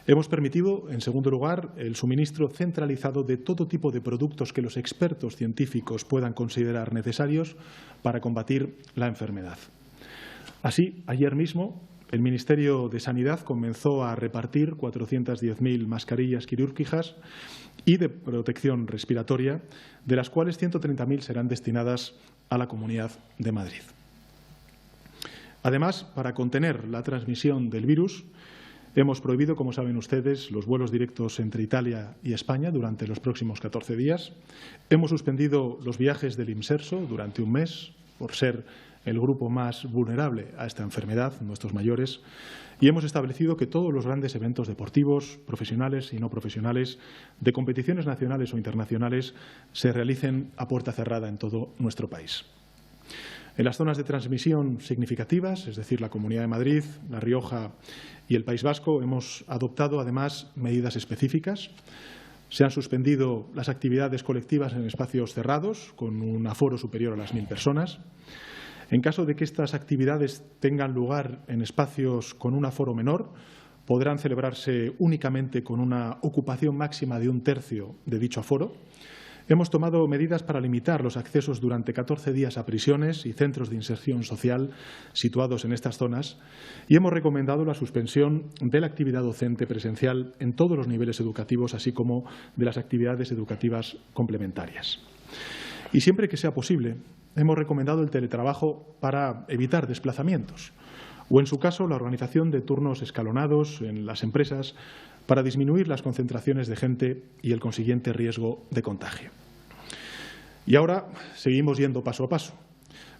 Hemos permitido, en segundo lugar, el suministro centralizado de todo tipo de productos que los expertos científicos puedan considerar necesarios para combatir la enfermedad. Así, ayer mismo, el Ministerio de Sanidad comenzó a repartir 410.000 mascarillas quirúrgicas y de protección respiratoria, de las cuales 130.000 serán destinadas a la Comunidad de Madrid. Además, para contener la transmisión del virus, hemos prohibido, como saben ustedes, los vuelos directos entre Italia y España durante los próximos 14 días. Hemos suspendido los viajes del Imserso durante un mes, por ser el grupo más vulnerable a esta enfermedad, nuestros mayores, y hemos establecido que todos los grandes eventos deportivos, profesionales y no profesionales, de competiciones nacionales o internacionales, se realicen a puerta cerrada en todo nuestro país. En las zonas de transmisión significativas, es decir, la Comunidad de Madrid, La Rioja y el País Vasco, hemos adoptado además medidas específicas. Se han suspendido las actividades colectivas en espacios cerrados, con un aforo superior a las 1.000 personas. En caso de que estas actividades tengan lugar en espacios con un aforo menor, podrán celebrarse únicamente con una ocupación máxima de 1/3 de dicho aforo. Hemos tomado medidas para limitar los accesos durante 14 días a prisiones y centros de inserción social situados en estas zonas y hemos recomendado la suspensión de la actividad docente presencial en todos los niveles educativos, así como de las actividades educativas complementarias. Y siempre que sea posible, hemos recomendado el teletrabajo para evitar desplazamientos o, en su caso, la organización de turnos escalonados en las empresas para disminuir las concentraciones de gente y el consiguiente riesgo de contagio. Y ahora seguimos yendo paso a paso.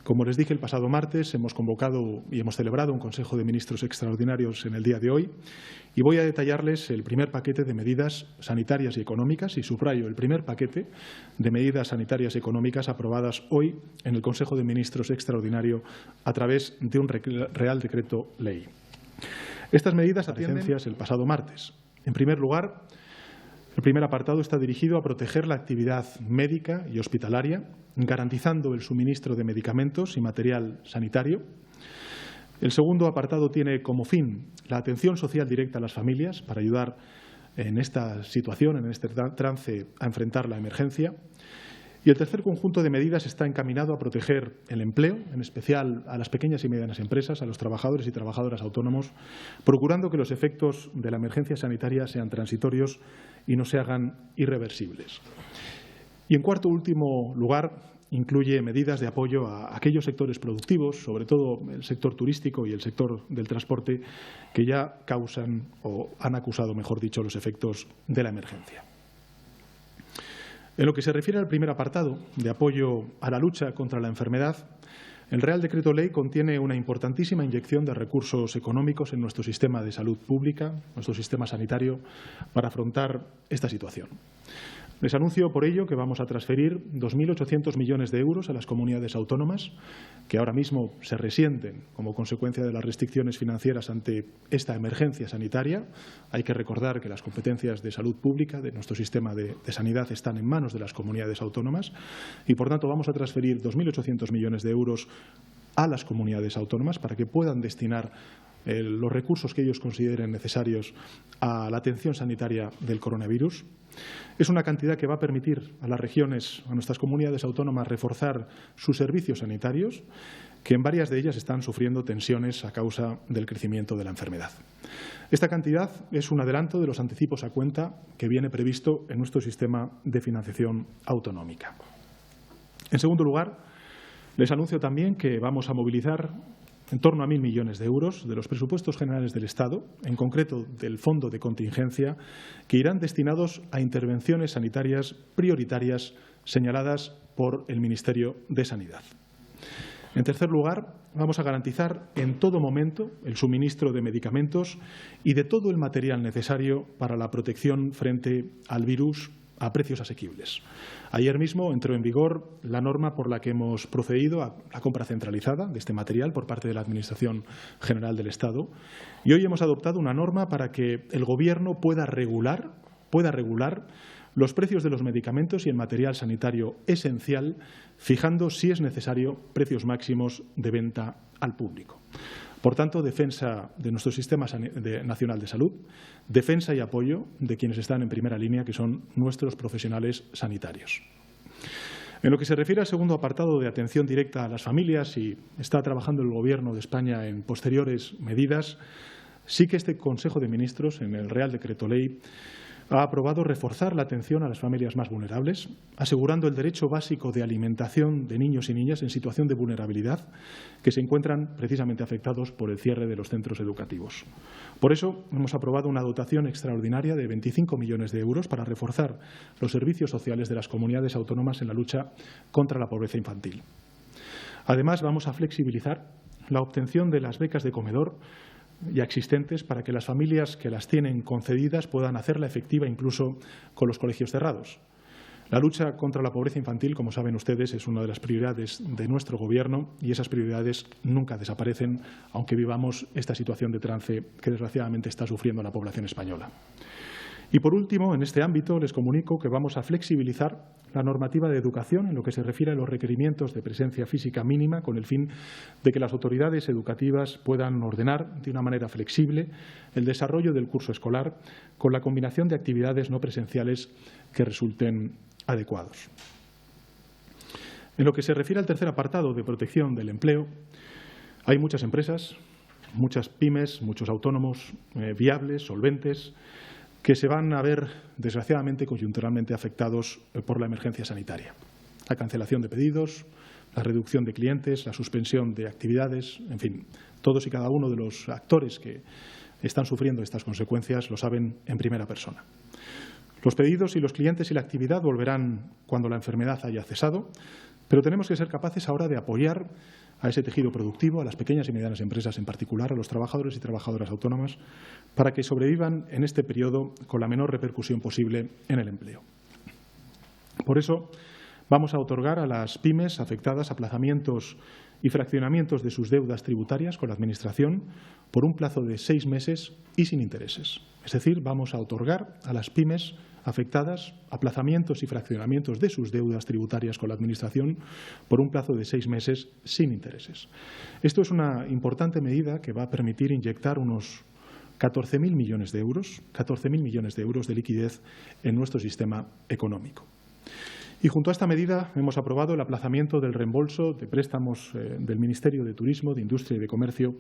Como les dije el pasado martes, hemos convocado y hemos celebrado un Consejo de Ministros extraordinarios en el día de hoy y voy a detallarles el primer paquete de medidas sanitarias y económicas, y subrayo el primer paquete de medidas sanitarias y económicas aprobadas hoy en el Consejo de Ministros extraordinario a través de un Real Decreto Ley. Estas medidas atienden el pasado martes. En primer lugar, el primer apartado está dirigido a proteger la actividad médica y hospitalaria, garantizando el suministro de medicamentos y material sanitario. El segundo apartado tiene como fin la atención social directa a las familias para ayudar en esta situación, en este trance, a enfrentar la emergencia. Y el tercer conjunto de medidas está encaminado a proteger el empleo, en especial a las pequeñas y medianas empresas, a los trabajadores y trabajadoras autónomos, procurando que los efectos de la emergencia sanitaria sean transitorios y no se hagan irreversibles. Y, en cuarto y último lugar, incluye medidas de apoyo a aquellos sectores productivos, sobre todo el sector turístico y el sector del transporte, que ya causan o han acusado, mejor dicho, los efectos de la emergencia. En lo que se refiere al primer apartado, de apoyo a la lucha contra la enfermedad, el Real Decreto Ley contiene una importantísima inyección de recursos económicos en nuestro sistema de salud pública, nuestro sistema sanitario, para afrontar esta situación. Les anuncio por ello que vamos a transferir 2.800 millones de euros a las comunidades autónomas que ahora mismo se resienten como consecuencia de las restricciones financieras ante esta emergencia sanitaria. Hay que recordar que las competencias de salud pública de nuestro sistema de sanidad están en manos de las comunidades autónomas y, por tanto, vamos a transferir 2.800 millones de euros a las comunidades autónomas para que puedan destinar los recursos que ellos consideren necesarios a la atención sanitaria del coronavirus. Es una cantidad que va a permitir a las regiones, a nuestras comunidades autónomas, reforzar sus servicios sanitarios, que en varias de ellas están sufriendo tensiones a causa del crecimiento de la enfermedad. Esta cantidad es un adelanto de los anticipos a cuenta que viene previsto en nuestro sistema de financiación autonómica. En segundo lugar, les anuncio también que vamos a movilizar en torno a 1.000 millones de euros de los presupuestos generales del Estado, en concreto del Fondo de Contingencia, que irán destinados a intervenciones sanitarias prioritarias señaladas por el Ministerio de Sanidad. En tercer lugar, vamos a garantizar en todo momento el suministro de medicamentos y de todo el material necesario para la protección frente al virus a precios asequibles. Ayer mismo entró en vigor la norma por la que hemos procedido a la compra centralizada de este material por parte de la Administración General del Estado y hoy hemos adoptado una norma para que el Gobierno pueda regular los precios de los medicamentos y el material sanitario esencial, fijando, si es necesario, precios máximos de venta al público. Por tanto, defensa de nuestro Sistema Nacional de Salud, defensa y apoyo de quienes están en primera línea, que son nuestros profesionales sanitarios. En lo que se refiere al segundo apartado de atención directa a las familias, y está trabajando el Gobierno de España en posteriores medidas, sí que este Consejo de Ministros, en el Real Decreto Ley, ha aprobado reforzar la atención a las familias más vulnerables, asegurando el derecho básico de alimentación de niños y niñas en situación de vulnerabilidad que se encuentran precisamente afectados por el cierre de los centros educativos. Por eso hemos aprobado una dotación extraordinaria de 25 millones de euros para reforzar los servicios sociales de las comunidades autónomas en la lucha contra la pobreza infantil. Además, vamos a flexibilizar la obtención de las becas de comedor ya existentes para que las familias que las tienen concedidas puedan hacerla efectiva incluso con los colegios cerrados. La lucha contra la pobreza infantil, como saben ustedes, es una de las prioridades de nuestro Gobierno y esas prioridades nunca desaparecen, aunque vivamos esta situación de trance que desgraciadamente está sufriendo la población española. Y por último, en este ámbito, les comunico que vamos a flexibilizar la normativa de educación en lo que se refiere a los requerimientos de presencia física mínima, con el fin de que las autoridades educativas puedan ordenar de una manera flexible el desarrollo del curso escolar con la combinación de actividades no presenciales que resulten adecuados. En lo que se refiere al tercer apartado de protección del empleo, hay muchas empresas, muchas pymes, muchos autónomos viables, solventes, que se van a ver, desgraciadamente, coyunturalmente afectados por la emergencia sanitaria. La cancelación de pedidos, la reducción de clientes, la suspensión de actividades, en fin, todos y cada uno de los actores que están sufriendo estas consecuencias lo saben en primera persona. Los pedidos y los clientes y la actividad volverán cuando la enfermedad haya cesado, pero tenemos que ser capaces ahora de apoyar a ese tejido productivo, a las pequeñas y medianas empresas en particular, a los trabajadores y trabajadoras autónomas, para que sobrevivan en este periodo con la menor repercusión posible en el empleo. Por eso, vamos a otorgar a las pymes afectadas aplazamientos y fraccionamientos de sus deudas tributarias con la Administración por un plazo de 6 meses y sin intereses. Es decir, vamos a otorgar a las pymes afectadas aplazamientos y fraccionamientos de sus deudas tributarias con la Administración por un plazo de 6 meses sin intereses. Esto es una importante medida que va a permitir inyectar unos 14.000 millones de euros, 14.000 millones de euros de liquidez en nuestro sistema económico. Y junto a esta medida hemos aprobado el aplazamiento del reembolso de préstamos del Ministerio de Turismo, de Industria y de Comercio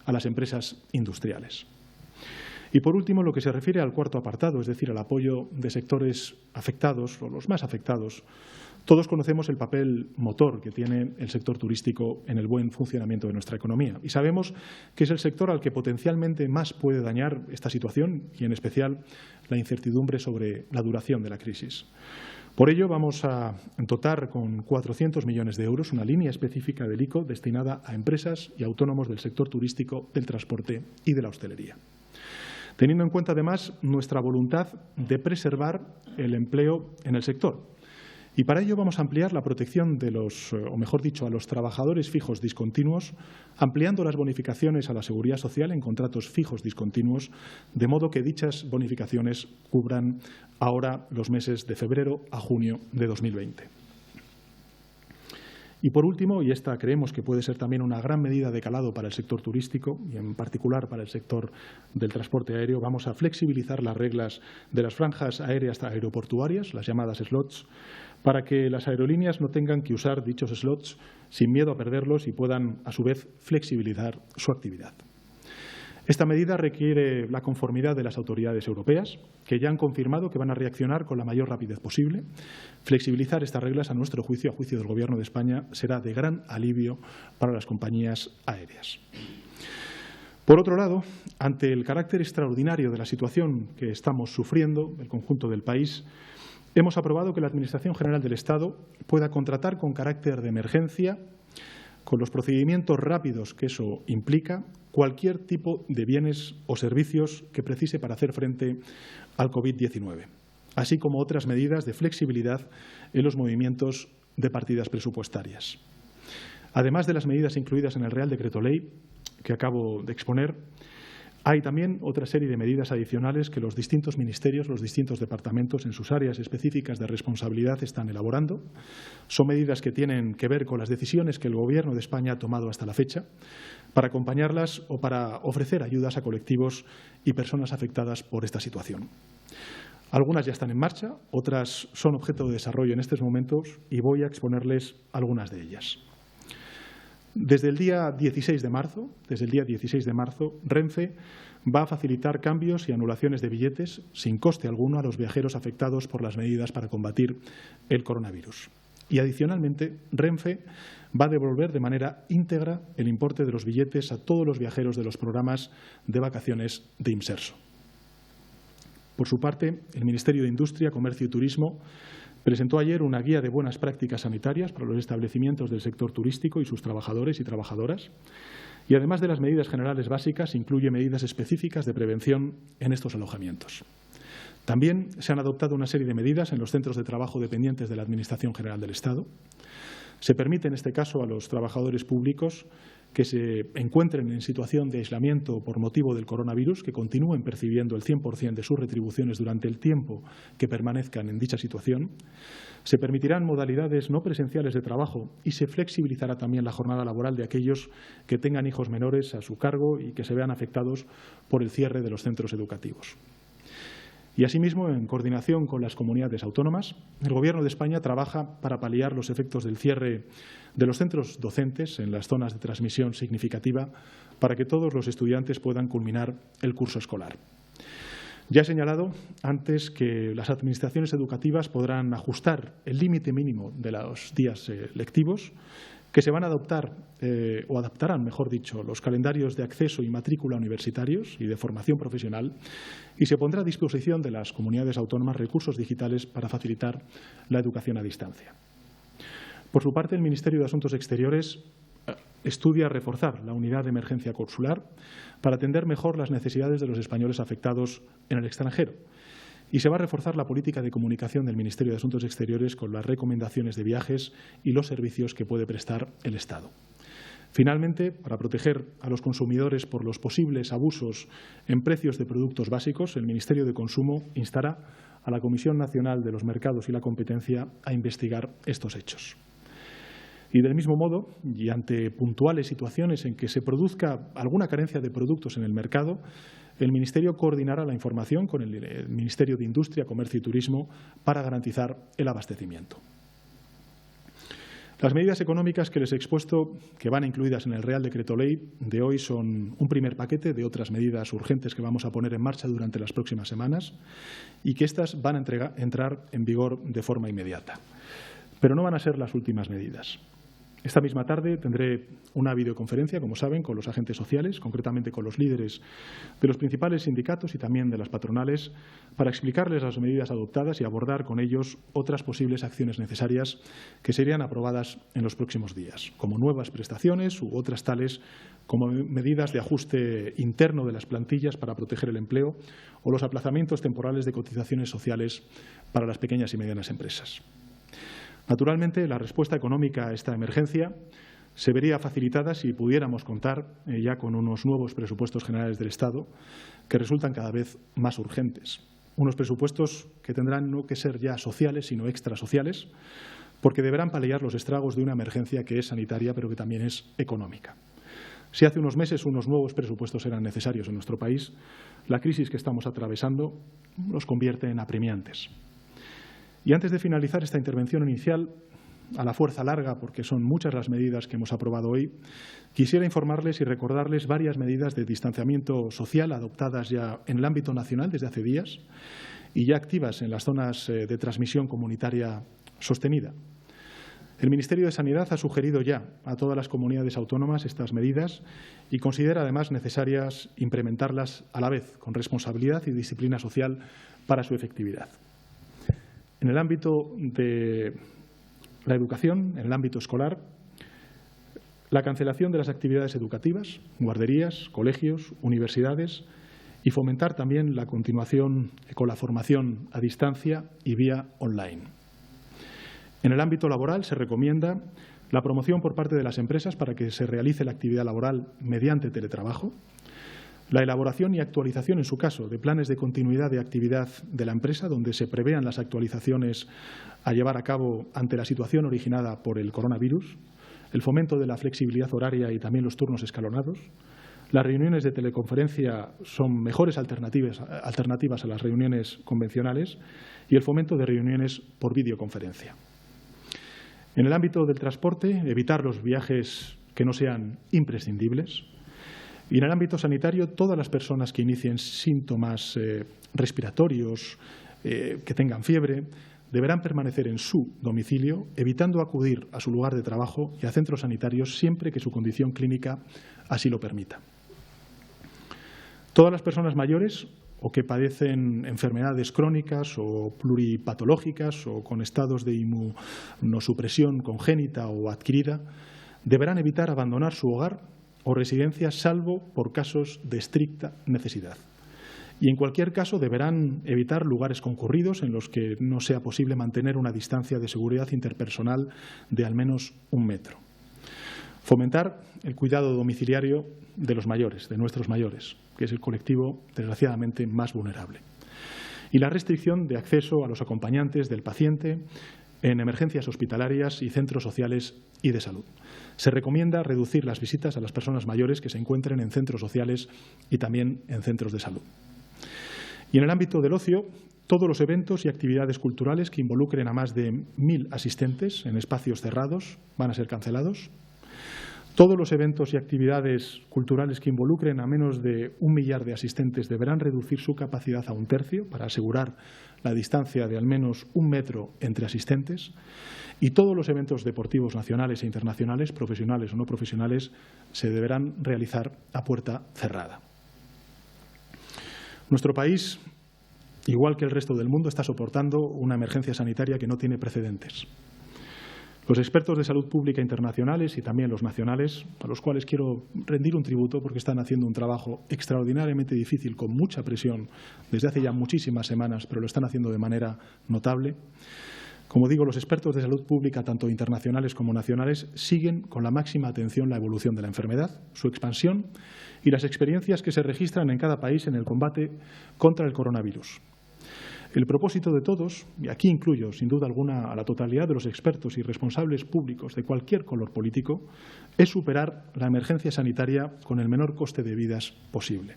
a las empresas industriales. Y por último, lo que se refiere al cuarto apartado, es decir, al apoyo de sectores afectados o los más afectados, todos conocemos el papel motor que tiene el sector turístico en el buen funcionamiento de nuestra economía y sabemos que es el sector al que potencialmente más puede dañar esta situación y, en especial, la incertidumbre sobre la duración de la crisis. Por ello, vamos a dotar con 400 millones de euros una línea específica del ICO destinada a empresas y autónomos del sector turístico, del transporte y de la hostelería. teniendo en cuenta además nuestra voluntad de preservar el empleo en el sector. Y para ello vamos a ampliar la protección de los, o mejor dicho, a los trabajadores fijos discontinuos, ampliando las bonificaciones a la Seguridad Social en contratos fijos discontinuos, de modo que dichas bonificaciones cubran ahora los meses de febrero a junio de 2020. Y por último, y esta creemos que puede ser también una gran medida de calado para el sector turístico y en particular para el sector del transporte aéreo, vamos a flexibilizar las reglas de las franjas aéreas aeroportuarias, las llamadas slots, para que las aerolíneas no tengan que usar dichos slots sin miedo a perderlos y puedan, a su vez, flexibilizar su actividad. Esta medida requiere la conformidad de las autoridades europeas, que ya han confirmado que van a reaccionar con la mayor rapidez posible. Flexibilizar estas reglas, a nuestro juicio, a juicio del Gobierno de España, será de gran alivio para las compañías aéreas. Por otro lado, ante el carácter extraordinario de la situación que estamos sufriendo, el conjunto del país, hemos aprobado que la Administración General del Estado pueda contratar con carácter de emergencia, con los procedimientos rápidos que eso implica, cualquier tipo de bienes o servicios que precise para hacer frente al COVID-19, así como otras medidas de flexibilidad en los movimientos de partidas presupuestarias. Además de las medidas incluidas en el Real Decreto Ley que acabo de exponer, hay también otra serie de medidas adicionales que los distintos ministerios, los distintos departamentos en sus áreas específicas de responsabilidad están elaborando. Son medidas que tienen que ver con las decisiones que el Gobierno de España ha tomado hasta la fecha para acompañarlas o para ofrecer ayudas a colectivos y personas afectadas por esta situación. Algunas ya están en marcha, otras son objeto de desarrollo en estos momentos y voy a exponerles algunas de ellas. Desde el día 16 de marzo, Renfe va a facilitar cambios y anulaciones de billetes sin coste alguno a los viajeros afectados por las medidas para combatir el coronavirus. Y adicionalmente, Renfe va a devolver de manera íntegra el importe de los billetes a todos los viajeros de los programas de vacaciones de Imserso. Por su parte, el Ministerio de Industria, Comercio y Turismo presentó ayer una guía de buenas prácticas sanitarias para los establecimientos del sector turístico y sus trabajadores y trabajadoras. Y además de las medidas generales básicas, incluye medidas específicas de prevención en estos alojamientos. También se han adoptado una serie de medidas en los centros de trabajo dependientes de la Administración General del Estado. Se permite, en este caso, a los trabajadores públicos que se encuentren en situación de aislamiento por motivo del coronavirus, que continúen percibiendo el 100% de sus retribuciones durante el tiempo que permanezcan en dicha situación. Se permitirán modalidades no presenciales de trabajo y se flexibilizará también la jornada laboral de aquellos que tengan hijos menores a su cargo y que se vean afectados por el cierre de los centros educativos. Y asimismo, en coordinación con las comunidades autónomas, el Gobierno de España trabaja para paliar los efectos del cierre de los centros docentes en las zonas de transmisión significativa para que todos los estudiantes puedan culminar el curso escolar. Ya he señalado antes que las administraciones educativas podrán ajustar el límite mínimo de los días lectivos, que se van a adoptar, o adaptarán, mejor dicho, los calendarios de acceso y matrícula universitarios y de formación profesional, y se pondrá a disposición de las comunidades autónomas recursos digitales para facilitar la educación a distancia. Por su parte, el Ministerio de Asuntos Exteriores estudia reforzar la unidad de emergencia consular para atender mejor las necesidades de los españoles afectados en el extranjero. Y se va a reforzar la política de comunicación del Ministerio de Asuntos Exteriores con las recomendaciones de viajes y los servicios que puede prestar el Estado. Finalmente, para proteger a los consumidores por los posibles abusos en precios de productos básicos, el Ministerio de Consumo instará a la Comisión Nacional de los Mercados y la Competencia a investigar estos hechos. Y del mismo modo, y ante puntuales situaciones en que se produzca alguna carencia de productos en el mercado, el Ministerio coordinará la información con el Ministerio de Industria, Comercio y Turismo para garantizar el abastecimiento. Las medidas económicas que les he expuesto, que van incluidas en el Real Decreto Ley de hoy, son un primer paquete de otras medidas urgentes que vamos a poner en marcha durante las próximas semanas y que estas van a entrar en vigor de forma inmediata. Pero no van a ser las últimas medidas. Esta misma tarde tendré una videoconferencia, como saben, con los agentes sociales, concretamente con los líderes de los principales sindicatos y también de las patronales, para explicarles las medidas adoptadas y abordar con ellos otras posibles acciones necesarias que serían aprobadas en los próximos días, como nuevas prestaciones u otras tales como medidas de ajuste interno de las plantillas para proteger el empleo o los aplazamientos temporales de cotizaciones sociales para las pequeñas y medianas empresas. Naturalmente, la respuesta económica a esta emergencia se vería facilitada si pudiéramos contar ya con unos nuevos presupuestos generales del Estado que resultan cada vez más urgentes. Unos presupuestos que tendrán no que ser ya sociales, sino extrasociales, porque deberán paliar los estragos de una emergencia que es sanitaria, pero que también es económica. Si hace unos meses unos nuevos presupuestos eran necesarios en nuestro país, la crisis que estamos atravesando los convierte en apremiantes. Y antes de finalizar esta intervención inicial, a la fuerza larga, porque son muchas las medidas que hemos aprobado hoy, quisiera informarles y recordarles varias medidas de distanciamiento social adoptadas ya en el ámbito nacional desde hace días y ya activas en las zonas de transmisión comunitaria sostenida. El Ministerio de Sanidad ha sugerido ya a todas las comunidades autónomas estas medidas y considera además necesarias implementarlas a la vez, con responsabilidad y disciplina social para su efectividad. En el ámbito de la educación, en el ámbito escolar, la cancelación de las actividades educativas, guarderías, colegios, universidades y fomentar también la continuación con la formación a distancia y vía online. En el ámbito laboral se recomienda la promoción por parte de las empresas para que se realice la actividad laboral mediante teletrabajo, la elaboración y actualización, en su caso, de planes de continuidad de actividad de la empresa, donde se prevean las actualizaciones a llevar a cabo ante la situación originada por el coronavirus, el fomento de la flexibilidad horaria y también los turnos escalonados. Las reuniones de teleconferencia son mejores alternativas a las reuniones convencionales y el fomento de reuniones por videoconferencia. En el ámbito del transporte, evitar los viajes que no sean imprescindibles. Y en el ámbito sanitario, todas las personas que inicien síntomas respiratorios, que tengan fiebre, deberán permanecer en su domicilio, evitando acudir a su lugar de trabajo y a centros sanitarios siempre que su condición clínica así lo permita. Todas las personas mayores o que padecen enfermedades crónicas o pluripatológicas o con estados de inmunosupresión congénita o adquirida deberán evitar abandonar su hogar o residencia salvo por casos de estricta necesidad. Y en cualquier caso deberán evitar lugares concurridos en los que no sea posible mantener una distancia de seguridad interpersonal de al menos 1 metro. Fomentar el cuidado domiciliario de los mayores, de nuestros mayores, que es el colectivo desgraciadamente más vulnerable. Y la restricción de acceso a los acompañantes del paciente en emergencias hospitalarias y centros sociales y de salud. Se recomienda reducir las visitas a las personas mayores que se encuentren en centros sociales y también en centros de salud. Y en el ámbito del ocio, todos los eventos y actividades culturales que involucren a más de 1.000 asistentes en espacios cerrados van a ser cancelados. Todos los eventos y actividades culturales que involucren a menos de 1 millar de asistentes deberán reducir su capacidad a 1/3 para asegurar la distancia de al menos 1 metro entre asistentes. Y todos los eventos deportivos nacionales e internacionales, profesionales o no profesionales, se deberán realizar a puerta cerrada. Nuestro país, igual que el resto del mundo, está soportando una emergencia sanitaria que no tiene precedentes. Los expertos de salud pública internacionales y también los nacionales, a los cuales quiero rendir un tributo porque están haciendo un trabajo extraordinariamente difícil, con mucha presión, desde hace ya muchísimas semanas, pero lo están haciendo de manera notable. Como digo, los expertos de salud pública, tanto internacionales como nacionales, siguen con la máxima atención la evolución de la enfermedad, su expansión y las experiencias que se registran en cada país en el combate contra el coronavirus. El propósito de todos, y aquí incluyo sin duda alguna a la totalidad de los expertos y responsables públicos de cualquier color político, es superar la emergencia sanitaria con el menor coste de vidas posible.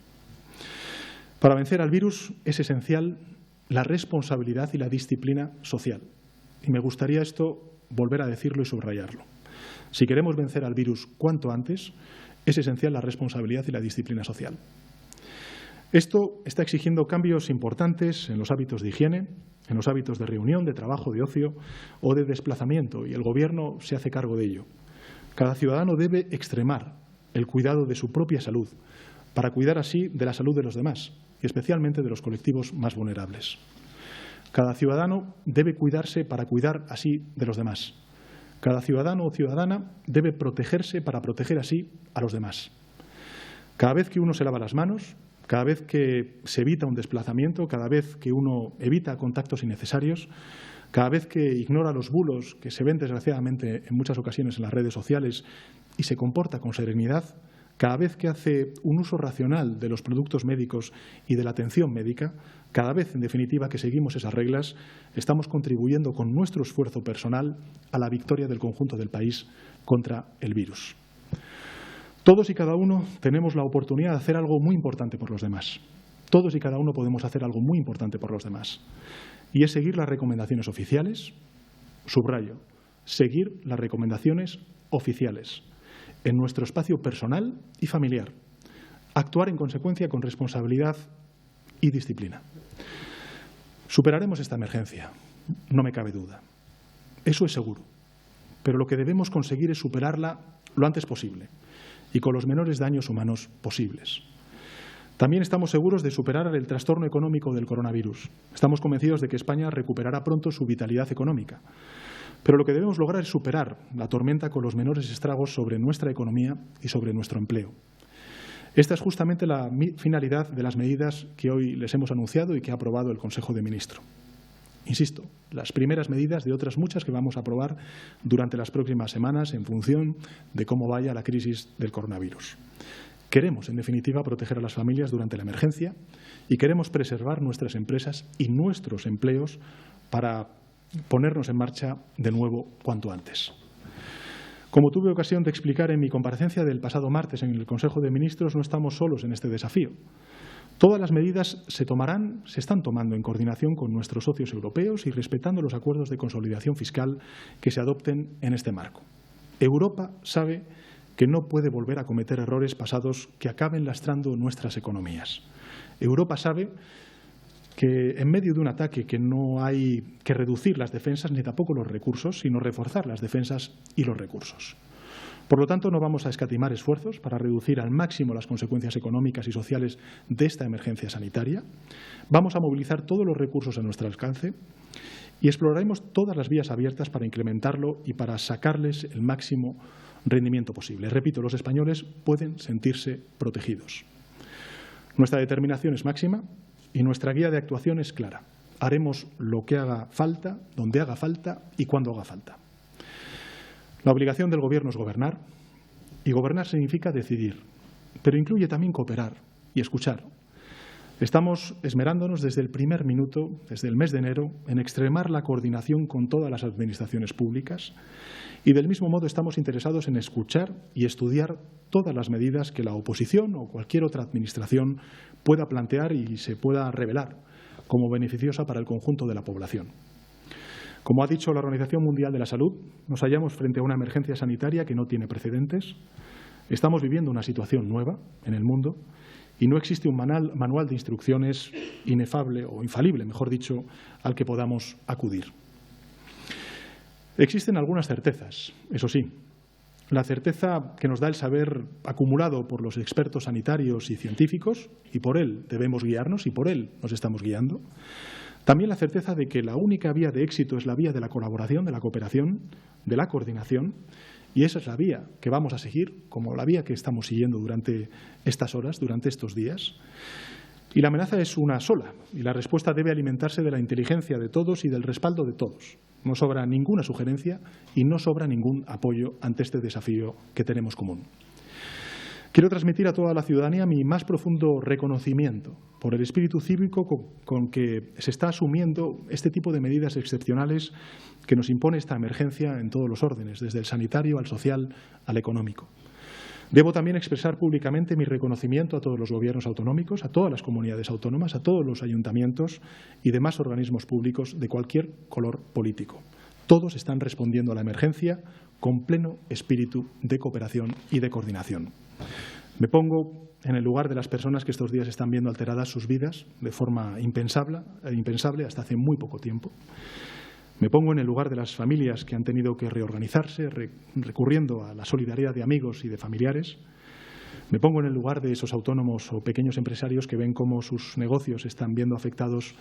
Para vencer al virus es esencial la responsabilidad y la disciplina social. Y me gustaría esto volver a decirlo y subrayarlo. Si queremos vencer al virus cuanto antes, es esencial la responsabilidad y la disciplina social. Esto está exigiendo cambios importantes en los hábitos de higiene, en los hábitos de reunión, de trabajo, de ocio o de desplazamiento, y el Gobierno se hace cargo de ello. Cada ciudadano debe extremar el cuidado de su propia salud para cuidar así de la salud de los demás y especialmente de los colectivos más vulnerables. Cada ciudadano debe cuidarse para cuidar así de los demás. Cada ciudadano o ciudadana debe protegerse para proteger así a los demás. Cada vez que uno se lava las manos, cada vez que se evita un desplazamiento, cada vez que uno evita contactos innecesarios, cada vez que ignora los bulos que se ven desgraciadamente en muchas ocasiones en las redes sociales y se comporta con serenidad, cada vez que hace un uso racional de los productos médicos y de la atención médica, cada vez, en definitiva, que seguimos esas reglas, estamos contribuyendo con nuestro esfuerzo personal a la victoria del conjunto del país contra el virus. Todos y cada uno tenemos la oportunidad de hacer algo muy importante por los demás. Todos y cada uno podemos hacer algo muy importante por los demás. Y es seguir las recomendaciones oficiales, subrayo, seguir las recomendaciones oficiales en nuestro espacio personal y familiar. Actuar en consecuencia con responsabilidad y disciplina. Superaremos esta emergencia, no me cabe duda. Eso es seguro. Pero lo que debemos conseguir es superarla lo antes posible y con los menores daños humanos posibles. También estamos seguros de superar el trastorno económico del coronavirus. Estamos convencidos de que España recuperará pronto su vitalidad económica. Pero lo que debemos lograr es superar la tormenta con los menores estragos sobre nuestra economía y sobre nuestro empleo. Esta es justamente la finalidad de las medidas que hoy les hemos anunciado y que ha aprobado el Consejo de Ministros. Insisto, las primeras medidas de otras muchas que vamos a aprobar durante las próximas semanas en función de cómo vaya la crisis del coronavirus. Queremos, en definitiva, proteger a las familias durante la emergencia y queremos preservar nuestras empresas y nuestros empleos para ponernos en marcha de nuevo cuanto antes. Como tuve ocasión de explicar en mi comparecencia del pasado martes en el Consejo de Ministros, no estamos solos en este desafío. Todas las medidas se están tomando en coordinación con nuestros socios europeos y respetando los acuerdos de consolidación fiscal que se adopten en este marco. Europa sabe que no puede volver a cometer errores pasados que acaben lastrando nuestras economías. Europa sabe que en medio de un ataque que no hay que reducir las defensas ni tampoco los recursos, sino reforzar las defensas y los recursos. Por lo tanto, no vamos a escatimar esfuerzos para reducir al máximo las consecuencias económicas y sociales de esta emergencia sanitaria. Vamos a movilizar todos los recursos a nuestro alcance y exploraremos todas las vías abiertas para incrementarlo y para sacarles el máximo rendimiento posible. Repito, los españoles pueden sentirse protegidos. Nuestra determinación es máxima y nuestra guía de actuación es clara. Haremos lo que haga falta, donde haga falta y cuando haga falta. La obligación del Gobierno es gobernar, y gobernar significa decidir, pero incluye también cooperar y escuchar. Estamos esmerándonos desde el primer minuto, desde el mes de enero, en extremar la coordinación con todas las administraciones públicas y del mismo modo estamos interesados en escuchar y estudiar todas las medidas que la oposición o cualquier otra administración pueda plantear y se pueda revelar como beneficiosa para el conjunto de la población. Como ha dicho la Organización Mundial de la Salud, nos hallamos frente a una emergencia sanitaria que no tiene precedentes. Estamos viviendo una situación nueva en el mundo y no existe un manual de instrucciones inefable o infalible, mejor dicho, al que podamos acudir. Existen algunas certezas, eso sí. La certeza que nos da el saber acumulado por los expertos sanitarios y científicos, y por él debemos guiarnos y por él nos estamos guiando. También la certeza de que la única vía de éxito es la vía de la colaboración, de la cooperación, de la coordinación, y esa es la vía que vamos a seguir, como la vía que estamos siguiendo durante estas horas, durante estos días. Y la amenaza es una sola, y la respuesta debe alimentarse de la inteligencia de todos y del respaldo de todos. No sobra ninguna sugerencia y no sobra ningún apoyo ante este desafío que tenemos común. Quiero transmitir a toda la ciudadanía mi más profundo reconocimiento por el espíritu cívico con que se está asumiendo este tipo de medidas excepcionales que nos impone esta emergencia en todos los órdenes, desde el sanitario al social al económico. Debo también expresar públicamente mi reconocimiento a todos los gobiernos autonómicos, a todas las comunidades autónomas, a todos los ayuntamientos y demás organismos públicos de cualquier color político. Todos están respondiendo a la emergencia con pleno espíritu de cooperación y de coordinación. Me pongo en el lugar de las personas que estos días están viendo alteradas sus vidas de forma impensable hasta hace muy poco tiempo. Me pongo en el lugar de las familias que han tenido que reorganizarse recurriendo a la solidaridad de amigos y de familiares. Me pongo en el lugar de esos autónomos o pequeños empresarios que ven cómo sus negocios están viendo afectados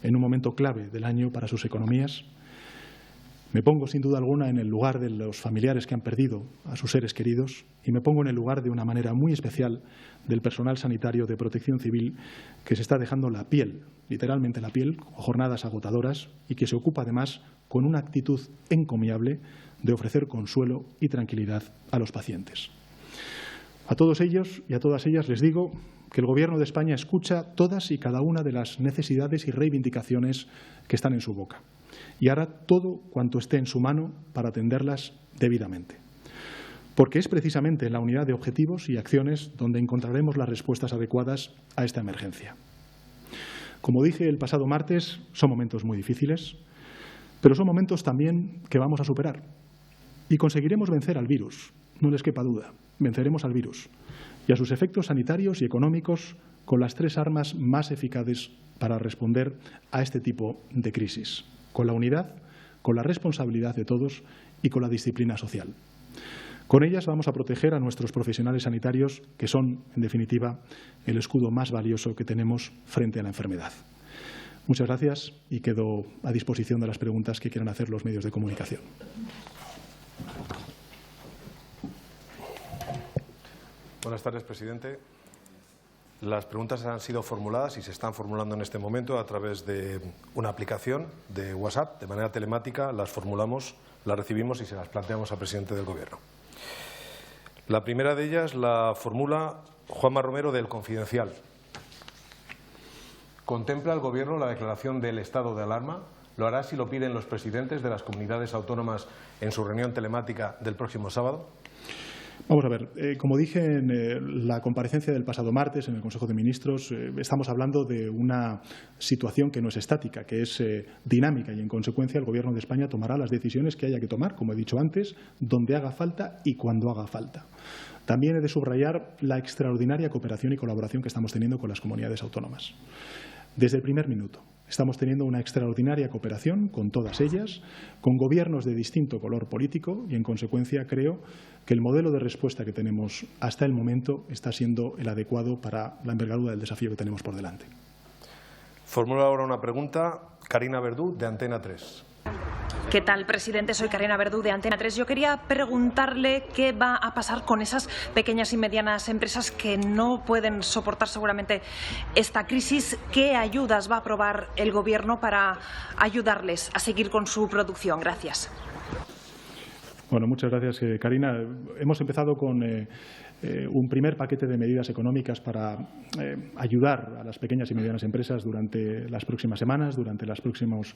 en un momento clave del año para sus economías. Me pongo, sin duda alguna, en el lugar de los familiares que han perdido a sus seres queridos y me pongo en el lugar, de una manera muy especial, del personal sanitario de Protección Civil que se está dejando la piel, literalmente la piel, con jornadas agotadoras y que se ocupa, además, con una actitud encomiable de ofrecer consuelo y tranquilidad a los pacientes. A todos ellos y a todas ellas les digo que el Gobierno de España escucha todas y cada una de las necesidades y reivindicaciones que están en su boca y hará todo cuanto esté en su mano para atenderlas debidamente. Porque es precisamente en la unidad de objetivos y acciones donde encontraremos las respuestas adecuadas a esta emergencia. Como dije el pasado martes, son momentos muy difíciles, pero son momentos también que vamos a superar y conseguiremos vencer al virus, no les quepa duda. Venceremos al virus y a sus efectos sanitarios y económicos con las 3 armas más eficaces para responder a este tipo de crisis: con la unidad, con la responsabilidad de todos y con la disciplina social. Con ellas vamos a proteger a nuestros profesionales sanitarios, que son, en definitiva, el escudo más valioso que tenemos frente a la enfermedad. Muchas gracias y quedo a disposición de las preguntas que quieran hacer los medios de comunicación. Buenas tardes, presidente. Las preguntas han sido formuladas y se están formulando en este momento a través de una aplicación de WhatsApp. De manera telemática las formulamos, las recibimos y se las planteamos al presidente del Gobierno. La primera de ellas la formula Juanma Romero, del Confidencial. ¿Contempla el Gobierno la declaración del estado de alarma? ¿Lo hará si lo piden los presidentes de las comunidades autónomas en su reunión telemática del próximo sábado? Vamos a ver, como dije en la comparecencia del pasado martes en el Consejo de Ministros, estamos hablando de una situación que no es estática, que es dinámica y, en consecuencia, el Gobierno de España tomará las decisiones que haya que tomar, como he dicho antes, donde haga falta y cuando haga falta. También he de subrayar la extraordinaria cooperación y colaboración que estamos teniendo con las comunidades autónomas. Desde el primer minuto estamos teniendo una extraordinaria cooperación con todas ellas, con gobiernos de distinto color político y, en consecuencia, creo que el modelo de respuesta que tenemos hasta el momento está siendo el adecuado para la envergadura del desafío que tenemos por delante. Formula ahora una pregunta Karina Verdú, de Antena 3. ¿Qué tal, presidente? Soy Karina Verdú, de Antena 3. Yo quería preguntarle qué va a pasar con esas pequeñas y medianas empresas que no pueden soportar seguramente esta crisis. ¿Qué ayudas va a aprobar el Gobierno para ayudarles a seguir con su producción? Gracias. Bueno, muchas gracias, Karina. Hemos empezado con un primer paquete de medidas económicas para ayudar a las pequeñas y medianas empresas durante las próximas semanas, durante los próximos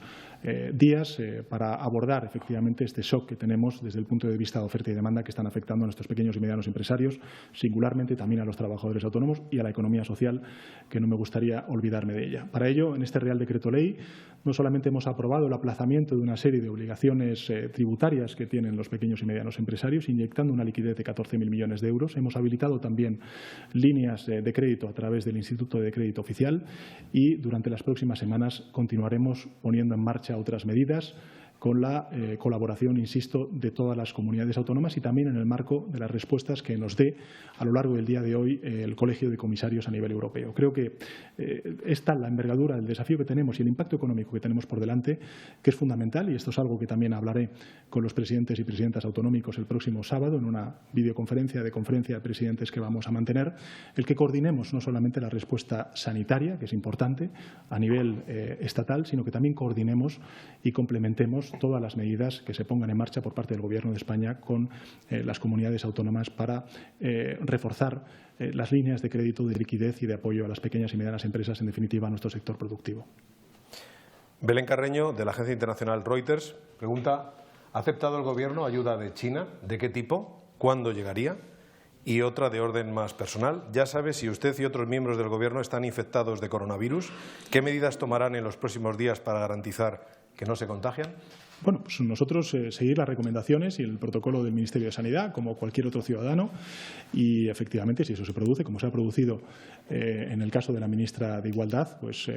días, para abordar efectivamente este shock que tenemos desde el punto de vista de oferta y demanda que están afectando a nuestros pequeños y medianos empresarios, singularmente también a los trabajadores autónomos y a la economía social, que no me gustaría olvidarme de ella. Para ello, en este Real Decreto Ley, no solamente hemos aprobado el aplazamiento de una serie de obligaciones tributarias que tienen los pequeños y medianos empresarios, inyectando una liquidez de 14.000 millones de euros. Hemos habilitado también líneas de crédito a través del Instituto de Crédito Oficial y durante las próximas semanas continuaremos poniendo en marcha otras medidas con la colaboración, insisto, de todas las comunidades autónomas y también en el marco de las respuestas que nos dé a lo largo del día de hoy el Colegio de Comisarios a nivel europeo. Creo que es tal la envergadura del desafío que tenemos y el impacto económico que tenemos por delante, que es fundamental, y esto es algo que también hablaré con los presidentes y presidentas autonómicos el próximo sábado en una videoconferencia de conferencia de presidentes que vamos a mantener, el que coordinemos no solamente la respuesta sanitaria, que es importante a nivel estatal, sino que también coordinemos y complementemos todas las medidas que se pongan en marcha por parte del Gobierno de España con las comunidades autónomas para reforzar las líneas de crédito, de liquidez y de apoyo a las pequeñas y medianas empresas, en definitiva, a nuestro sector productivo. Belén Carreño, de la agencia internacional Reuters, pregunta: ¿ha aceptado el Gobierno ayuda de China? ¿De qué tipo? ¿Cuándo llegaría? Y otra de orden más personal: ¿ya sabe si usted y otros miembros del Gobierno están infectados de coronavirus? ¿Qué medidas tomarán en los próximos días para garantizar que no se contagian? Bueno, pues nosotros seguir las recomendaciones y el protocolo del Ministerio de Sanidad, como cualquier otro ciudadano, y efectivamente, si eso se produce, como se ha producido en el caso de la ministra de Igualdad, pues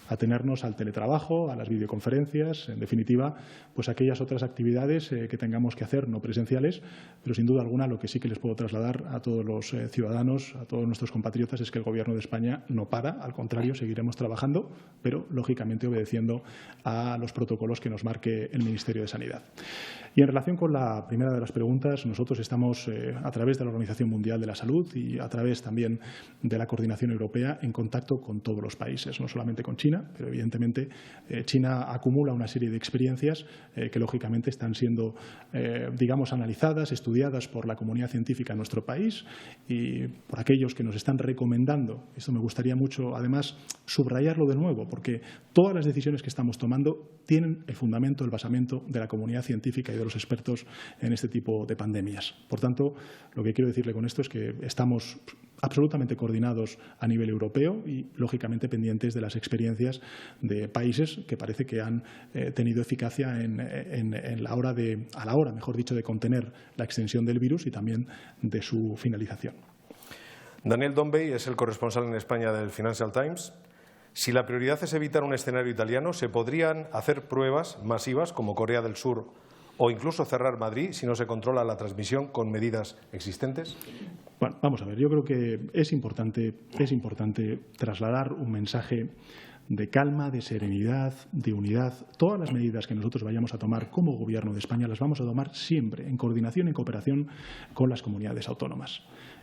atenernos al teletrabajo, a las videoconferencias, en definitiva, pues aquellas otras actividades que tengamos que hacer, no presenciales, pero sin duda alguna lo que sí que les puedo trasladar a todos los ciudadanos, a todos nuestros compatriotas, es que el Gobierno de España no para, al contrario, seguiremos trabajando, pero lógicamente obedeciendo a los protocolos que nos marque el Ministerio de Sanidad. Y en relación con la primera de las preguntas, nosotros estamos, a través de la Organización Mundial de la Salud y a través también de la Coordinación Europea, en contacto con todos los países, no solamente con China, pero evidentemente China acumula una serie de experiencias que lógicamente están siendo, digamos, analizadas, estudiadas por la comunidad científica en nuestro país y por aquellos que nos están recomendando. Esto me gustaría mucho, además, subrayarlo de nuevo, porque todas las decisiones que estamos tomando tienen el fundamento, el basamento de la comunidad científica y de los expertos en este tipo de pandemias. Por tanto, lo que quiero decirle con esto es que estamos absolutamente coordinados a nivel europeo y, lógicamente, pendientes de las experiencias de países que parece que han tenido eficacia a la hora, mejor dicho, de contener la extensión del virus y también de su finalización. Daniel Dombey es el corresponsal en España del Financial Times. Si la prioridad es evitar un escenario italiano, ¿se podrían hacer pruebas masivas como Corea del Sur o incluso cerrar Madrid si no se controla la transmisión con medidas existentes? Bueno, vamos a ver, yo creo que es importante trasladar un mensaje de calma, de serenidad, de unidad. Todas las medidas que nosotros vayamos a tomar como Gobierno de España las vamos a tomar siempre en coordinación y en cooperación con las comunidades autónomas.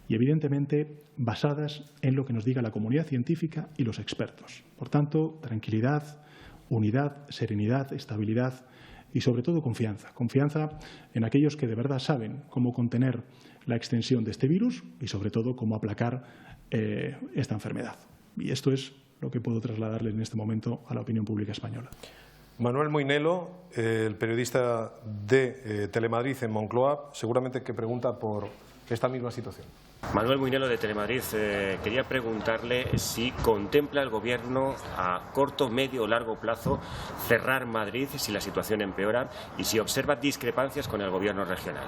Y, evidentemente, basadas en lo que nos diga la comunidad científica y los expertos. Por tanto, tranquilidad, unidad, serenidad, estabilidad y, sobre todo, confianza. Confianza en aquellos que de verdad saben cómo contener la extensión de este virus y, sobre todo, cómo aplacar esta enfermedad. Y esto es lo que puedo trasladarle en este momento a la opinión pública española. Manuel Muinelo, el periodista de Telemadrid en Moncloa, seguramente que pregunta por esta misma situación. Manuel Muinelo de Telemadrid, quería preguntarle si contempla el Gobierno a corto, medio o largo plazo cerrar Madrid si la situación empeora y si observa discrepancias con el Gobierno regional.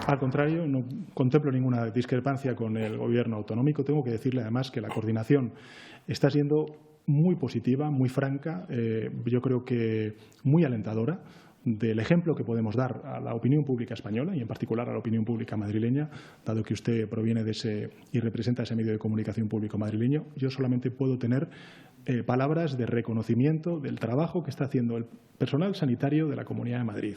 Al contrario, no contemplo ninguna discrepancia con el Gobierno autonómico. Tengo que decirle además que la coordinación está siendo muy positiva, muy franca, yo creo que muy alentadora del ejemplo que podemos dar a la opinión pública española y en particular a la opinión pública madrileña, dado que usted proviene de ese y representa ese medio de comunicación público madrileño. Yo solamente puedo tener palabras de reconocimiento del trabajo que está haciendo el personal sanitario de la Comunidad de Madrid,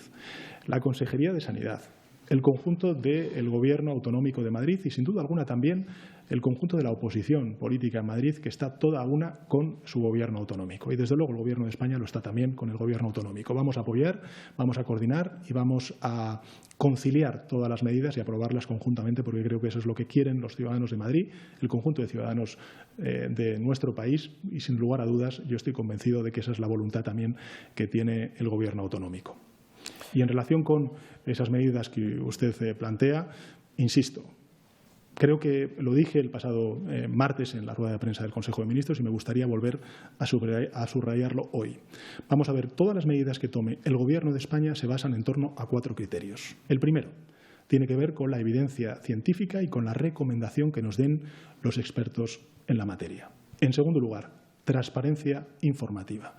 la Consejería de Sanidad, el conjunto del Gobierno autonómico de Madrid y, sin duda alguna, también el conjunto de la oposición política en Madrid, que está toda una con su Gobierno autonómico. Y, desde luego, el Gobierno de España lo está también con el Gobierno autonómico. Vamos a apoyar, vamos a coordinar y vamos a conciliar todas las medidas y aprobarlas conjuntamente, porque creo que eso es lo que quieren los ciudadanos de Madrid, el conjunto de ciudadanos de nuestro país y, sin lugar a dudas, yo estoy convencido de que esa es la voluntad también que tiene el Gobierno autonómico. Y en relación con esas medidas que usted plantea, insisto, creo que lo dije el pasado martes en la rueda de prensa del Consejo de Ministros y me gustaría volver a subrayarlo hoy. Vamos a ver, todas las medidas que tome el Gobierno de España se basan en torno a 4 criterios. El primero tiene que ver con la evidencia científica y con la recomendación que nos den los expertos en la materia. En segundo lugar, transparencia informativa.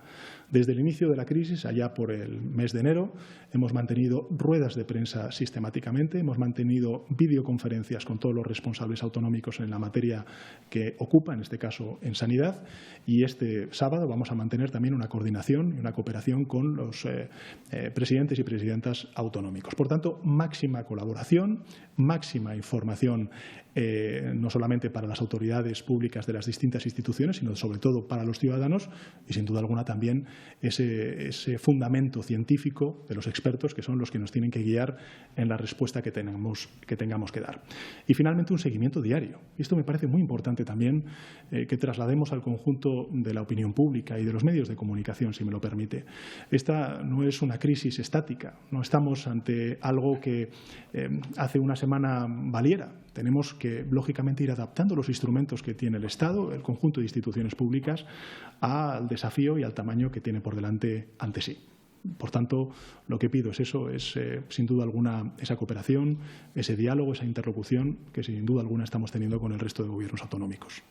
Desde el inicio de la crisis, allá por el mes de enero, hemos mantenido ruedas de prensa sistemáticamente, hemos mantenido videoconferencias con todos los responsables autonómicos en la materia que ocupa, en este caso en sanidad, y este sábado vamos a mantener también una coordinación y una cooperación con los presidentes y presidentas autonómicos. Por tanto, máxima colaboración, máxima información, no solamente para las autoridades públicas de las distintas instituciones, sino sobre todo para los ciudadanos y, sin duda alguna, también ese fundamento científico de los expertos que son los que nos tienen que guiar en la respuesta que tengamos que dar. Y, finalmente, un seguimiento diario. Y esto me parece muy importante también que traslademos al conjunto de la opinión pública y de los medios de comunicación, si me lo permite. Esta no es una crisis estática, no estamos ante algo que hace una semana valiera. Tenemos que, lógicamente, ir adaptando los instrumentos que tiene el Estado, el conjunto de instituciones públicas, al desafío y al tamaño que tiene por delante ante sí. Por tanto, lo que pido es eso, es sin duda alguna esa cooperación, ese diálogo, esa interlocución que sin duda alguna estamos teniendo con el resto de gobiernos autonómicos.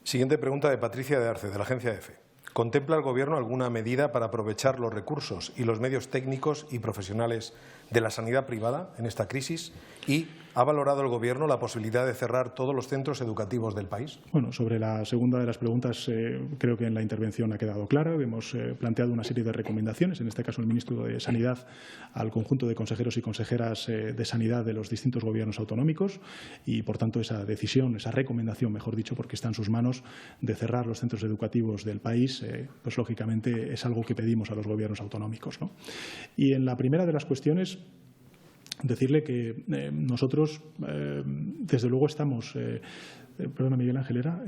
Siguiente pregunta de Patricia de Arce, de la agencia EFE. ¿Contempla el Gobierno alguna medida para aprovechar los recursos y los medios técnicos y profesionales de la sanidad privada en esta crisis? ¿Y ha valorado el Gobierno la posibilidad de cerrar todos los centros educativos del país? Bueno, sobre la segunda de las preguntas, creo que en la intervención ha quedado claro. Hemos planteado una serie de recomendaciones, en este caso el Ministro de Sanidad, al conjunto de consejeros y consejeras de Sanidad de los distintos gobiernos autonómicos y, por tanto, esa decisión, esa recomendación, mejor dicho, porque está en sus manos, de cerrar los centros educativos del país, pues lógicamente es algo que pedimos a los gobiernos autonómicos, ¿no? Y en la primera de las cuestiones, decirle que nosotros, desde luego, estamos. Perdona, Miguel Ángel, ¿era?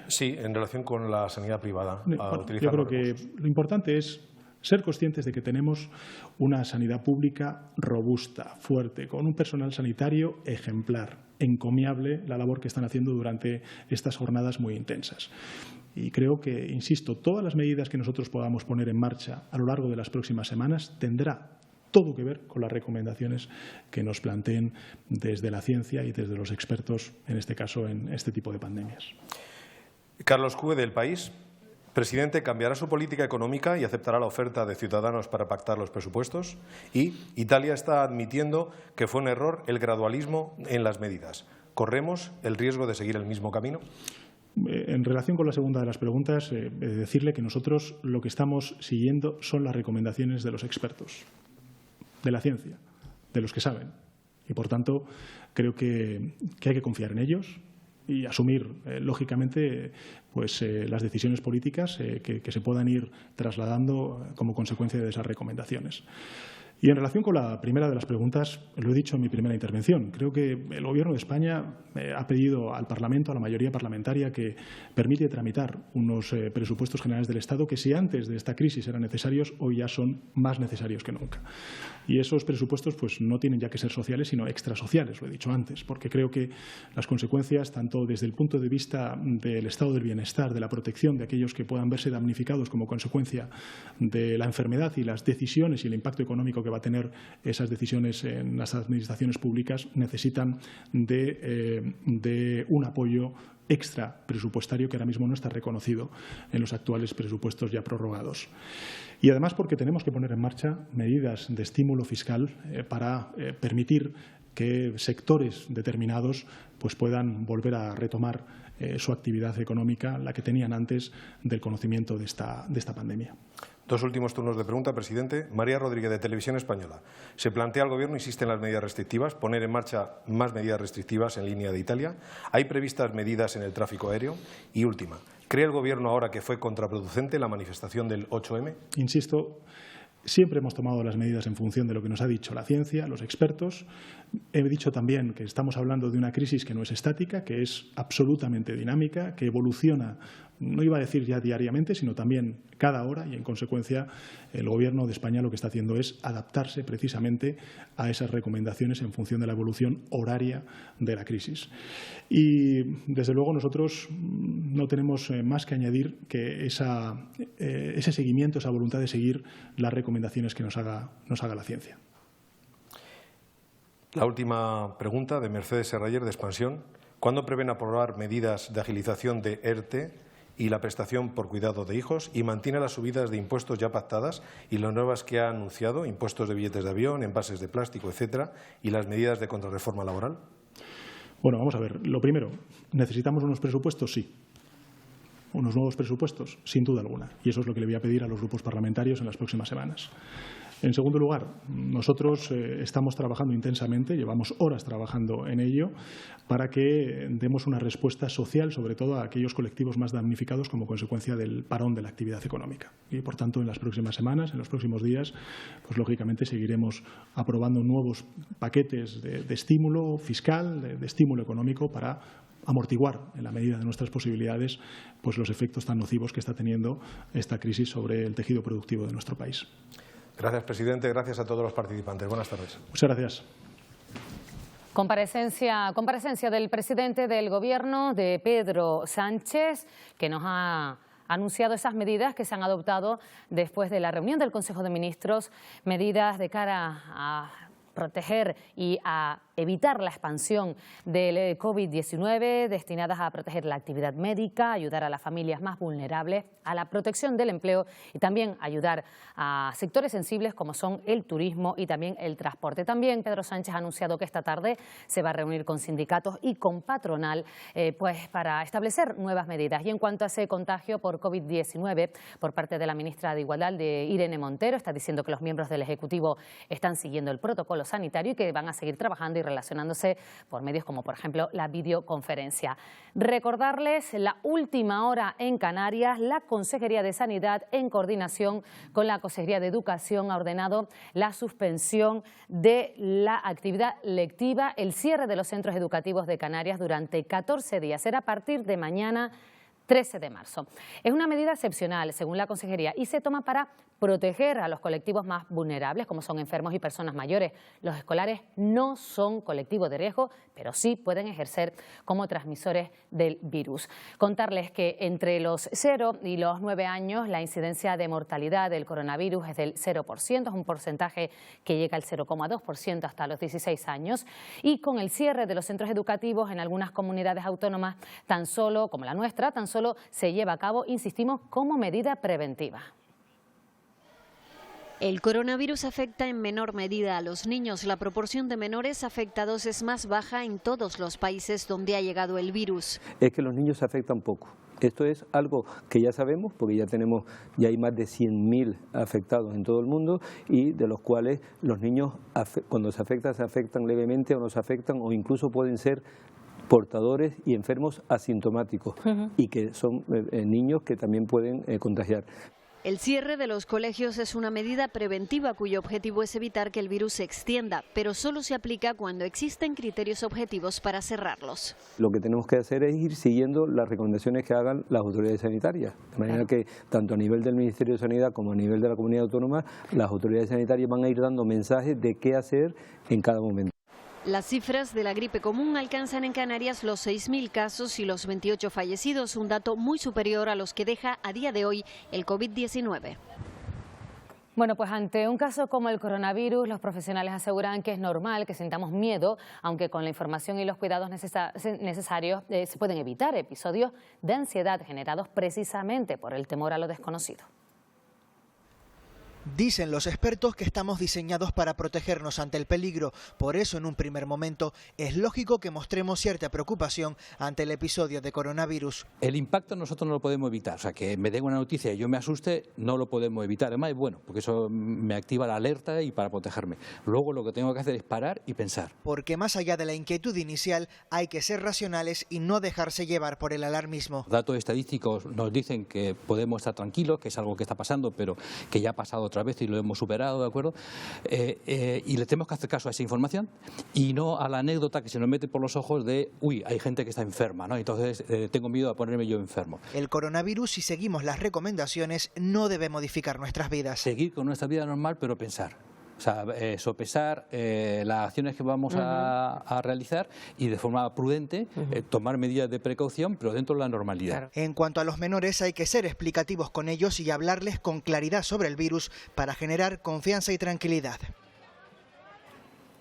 Sí, en relación con la sanidad privada. Yo creo que lo importante es ser conscientes de que tenemos una sanidad pública robusta, fuerte, con un personal sanitario ejemplar, encomiable la labor que están haciendo durante estas jornadas muy intensas. Y creo que, insisto, todas las medidas que nosotros podamos poner en marcha a lo largo de las próximas semanas tendrá todo que ver con las recomendaciones que nos planteen desde la ciencia y desde los expertos, en este caso, en este tipo de pandemias. Carlos Cue, del País. Presidente, ¿cambiará su política económica y aceptará la oferta de Ciudadanos para pactar los presupuestos? Y Italia está admitiendo que fue un error el gradualismo en las medidas. ¿Corremos el riesgo de seguir el mismo camino? En relación con la segunda de las preguntas, decirle que nosotros lo que estamos siguiendo son las recomendaciones de los expertos, de la ciencia, de los que saben. Y, por tanto, creo que hay que confiar en ellos y asumir, lógicamente, pues, las decisiones políticas que se puedan ir trasladando como consecuencia de esas recomendaciones. Y en relación con la primera de las preguntas, lo he dicho en mi primera intervención, creo que el Gobierno de España ha pedido al Parlamento, a la mayoría parlamentaria, que permite tramitar unos presupuestos generales del Estado que, si antes de esta crisis eran necesarios, hoy ya son más necesarios que nunca. Y esos presupuestos pues no tienen ya que ser sociales, sino extrasociales, lo he dicho antes, porque creo que las consecuencias, tanto desde el punto de vista del estado del bienestar, de la protección de aquellos que puedan verse damnificados como consecuencia de la enfermedad y las decisiones y el impacto económico que va a tener esas decisiones en las administraciones públicas, necesitan de un apoyo extra presupuestario que ahora mismo no está reconocido en los actuales presupuestos ya prorrogados. Y además porque tenemos que poner en marcha medidas de estímulo fiscal para permitir que sectores determinados pues puedan volver a retomar su actividad económica, la que tenían antes del conocimiento de esta pandemia. Dos últimos turnos de pregunta, presidente. María Rodríguez, de Televisión Española. ¿Se plantea el Gobierno, insiste en las medidas restrictivas, poner en marcha más medidas restrictivas en línea de Italia? ¿Hay previstas medidas en el tráfico aéreo? Y última, ¿cree el Gobierno ahora que fue contraproducente la manifestación del 8M? Insisto, siempre hemos tomado las medidas en función de lo que nos ha dicho la ciencia, los expertos. He dicho también que estamos hablando de una crisis que no es estática, que es absolutamente dinámica, que evoluciona, no iba a decir ya diariamente, sino también cada hora, y en consecuencia el Gobierno de España lo que está haciendo es adaptarse precisamente a esas recomendaciones en función de la evolución horaria de la crisis. Y desde luego nosotros no tenemos más que añadir que ese seguimiento, esa voluntad de seguir las recomendaciones que nos haga la ciencia. La última pregunta, de Mercedes Serrayer, de Expansión. ¿Cuándo prevén aprobar medidas de agilización de ERTE y la prestación por cuidado de hijos, y mantiene las subidas de impuestos ya pactadas y las nuevas que ha anunciado, impuestos de billetes de avión, envases de plástico, etcétera, y las medidas de contrarreforma laboral? Bueno, vamos a ver. Lo primero, ¿necesitamos unos presupuestos? Sí. ¿Unos nuevos presupuestos? Sin duda alguna. Y eso es lo que le voy a pedir a los grupos parlamentarios en las próximas semanas. En segundo lugar, nosotros estamos trabajando intensamente, llevamos horas trabajando en ello, para que demos una respuesta social, sobre todo a aquellos colectivos más damnificados como consecuencia del parón de la actividad económica. Y, por tanto, en las próximas semanas, en los próximos días, pues lógicamente seguiremos aprobando nuevos paquetes de estímulo fiscal, de estímulo económico para amortiguar, en la medida de nuestras posibilidades, pues los efectos tan nocivos que está teniendo esta crisis sobre el tejido productivo de nuestro país. Gracias, presidente. Gracias a todos los participantes. Buenas tardes. Muchas gracias. Comparecencia del presidente del Gobierno, de Pedro Sánchez, que nos ha ha anunciado esas medidas que se han adoptado después de la reunión del Consejo de Ministros, medidas de cara a proteger y a evitar la expansión del COVID-19, destinadas a proteger la actividad médica, ayudar a las familias más vulnerables, a la protección del empleo y también ayudar a sectores sensibles como son el turismo y también el transporte. También Pedro Sánchez ha anunciado que esta tarde se va a reunir con sindicatos y con patronal pues para establecer nuevas medidas. Y en cuanto a ese contagio por COVID-19, por parte de la ministra de Igualdad, de Irene Montero, está diciendo que los miembros del Ejecutivo están siguiendo el protocolo sanitario y que van a seguir trabajando y relacionándose por medios como, por ejemplo, la videoconferencia. Recordarles la última hora en Canarias. La Consejería de Sanidad, en coordinación con la Consejería de Educación, ha ordenado la suspensión de la actividad lectiva, el cierre de los centros educativos de Canarias durante 14 días. Será a partir de mañana, 13 de marzo. Es una medida excepcional, según la Consejería, y se toma para proteger a los colectivos más vulnerables, como son enfermos y personas mayores. Los escolares no son colectivos de riesgo, pero sí pueden ejercer como transmisores del virus. Contarles que entre los 0 y los 9 años la incidencia de mortalidad del coronavirus es del 0%, es un porcentaje que llega al 0,2% hasta los 16 años. Y con el cierre de los centros educativos en algunas comunidades autónomas, tan solo, como la nuestra, tan solo se lleva a cabo, insistimos, como medida preventiva. El coronavirus afecta en menor medida a los niños. La proporción de menores afectados es más baja en todos los países donde ha llegado el virus. Es que los niños se afectan poco. Esto es algo que ya sabemos, porque ya hay más de 100.000 afectados en todo el mundo, y de los cuales los niños, cuando se afectan levemente o no se afectan, o incluso pueden ser portadores y enfermos asintomáticos, y que son niños que también pueden contagiar. El cierre de los colegios es una medida preventiva cuyo objetivo es evitar que el virus se extienda, pero solo se aplica cuando existen criterios objetivos para cerrarlos. Lo que tenemos que hacer es ir siguiendo las recomendaciones que hagan las autoridades sanitarias, de manera que tanto a nivel del Ministerio de Sanidad como a nivel de la comunidad autónoma, las autoridades sanitarias van a ir dando mensajes de qué hacer en cada momento. Las cifras de la gripe común alcanzan en Canarias los 6.000 casos y los 28 fallecidos, un dato muy superior a los que deja a día de hoy el COVID-19. Bueno, pues ante un caso como el coronavirus, los profesionales aseguran que es normal que sintamos miedo, aunque con la información y los cuidados necesarios se pueden evitar episodios de ansiedad generados precisamente por el temor a lo desconocido. Dicen los expertos que estamos diseñados para protegernos ante el peligro. Por eso, en un primer momento, es lógico que mostremos cierta preocupación ante el episodio de coronavirus. El impacto nosotros no lo podemos evitar. O sea, que me den una noticia y yo me asuste, no lo podemos evitar. Además, es bueno, porque eso me activa la alerta y para protegerme. Luego lo que tengo que hacer es parar y pensar. Porque más allá de la inquietud inicial, hay que ser racionales y no dejarse llevar por el alarmismo. Los datos estadísticos nos dicen que podemos estar tranquilos, que es algo que está pasando, pero que ya ha pasado otra vez y lo hemos superado, ¿de acuerdo? Y le tenemos que hacer caso a esa información y no a la anécdota que se nos mete por los ojos de, uy, hay gente que está enferma, ¿no? Entonces tengo miedo a ponerme yo enfermo. El coronavirus, si seguimos las recomendaciones, no debe modificar nuestras vidas. Seguir con nuestra vida normal, pero pensar. O sea, sopesar las acciones que vamos a realizar y de forma prudente tomar medidas de precaución, pero dentro de la normalidad. Claro. En cuanto a los menores, hay que ser explicativos con ellos y hablarles con claridad sobre el virus para generar confianza y tranquilidad.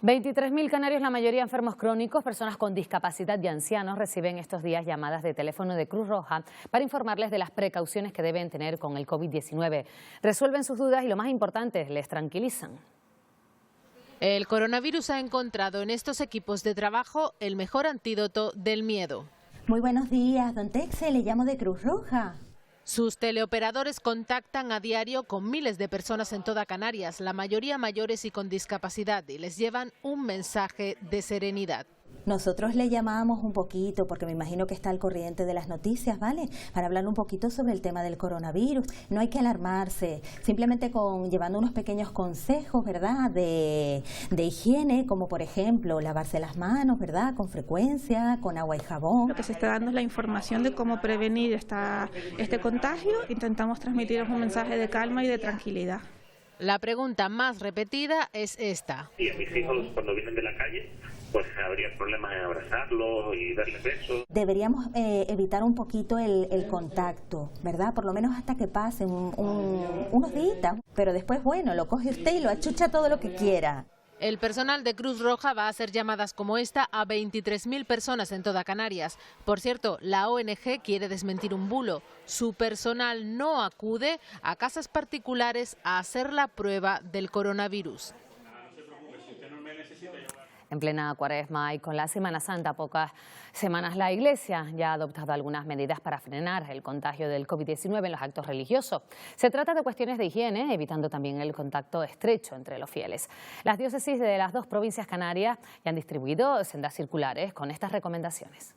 23.000 canarios, la mayoría enfermos crónicos, personas con discapacidad y ancianos, reciben estos días llamadas de teléfono de Cruz Roja para informarles de las precauciones que deben tener con el COVID-19. Resuelven sus dudas y, lo más importante, les tranquilizan. El coronavirus ha encontrado en estos equipos de trabajo el mejor antídoto del miedo. Muy buenos días, don Texe, le llamo de Cruz Roja. Sus teleoperadores contactan a diario con miles de personas en toda Canarias, la mayoría mayores y con discapacidad, y les llevan un mensaje de serenidad. Nosotros le llamamos un poquito, porque me imagino que está al corriente de las noticias, ¿vale? Para hablar un poquito sobre el tema del coronavirus. No hay que alarmarse, simplemente llevando unos pequeños consejos, ¿verdad? De higiene, como por ejemplo lavarse las manos, ¿verdad? Con frecuencia, con agua y jabón. Lo que se está dando es la información de cómo prevenir este contagio. Intentamos transmitiros un mensaje de calma y de tranquilidad. La pregunta más repetida es esta. Sí, a mis hijos cuando vienen de la calle, pues habría problemas en abrazarlos y darles besos. Deberíamos evitar un poquito el contacto, ¿verdad? Por lo menos hasta que pasen unos días, pero después, bueno, lo coge usted y lo achucha todo lo que quiera. El personal de Cruz Roja va a hacer llamadas como esta a 23.000 personas en toda Canarias. Por cierto, la ONG quiere desmentir un bulo. Su personal no acude a casas particulares a hacer la prueba del coronavirus. En plena Cuaresma y con la Semana Santa, pocas semanas, la Iglesia ya ha adoptado algunas medidas para frenar el contagio del COVID-19 en los actos religiosos. Se trata de cuestiones de higiene, evitando también el contacto estrecho entre los fieles. Las diócesis de las dos provincias canarias ya han distribuido sendas circulares con estas recomendaciones.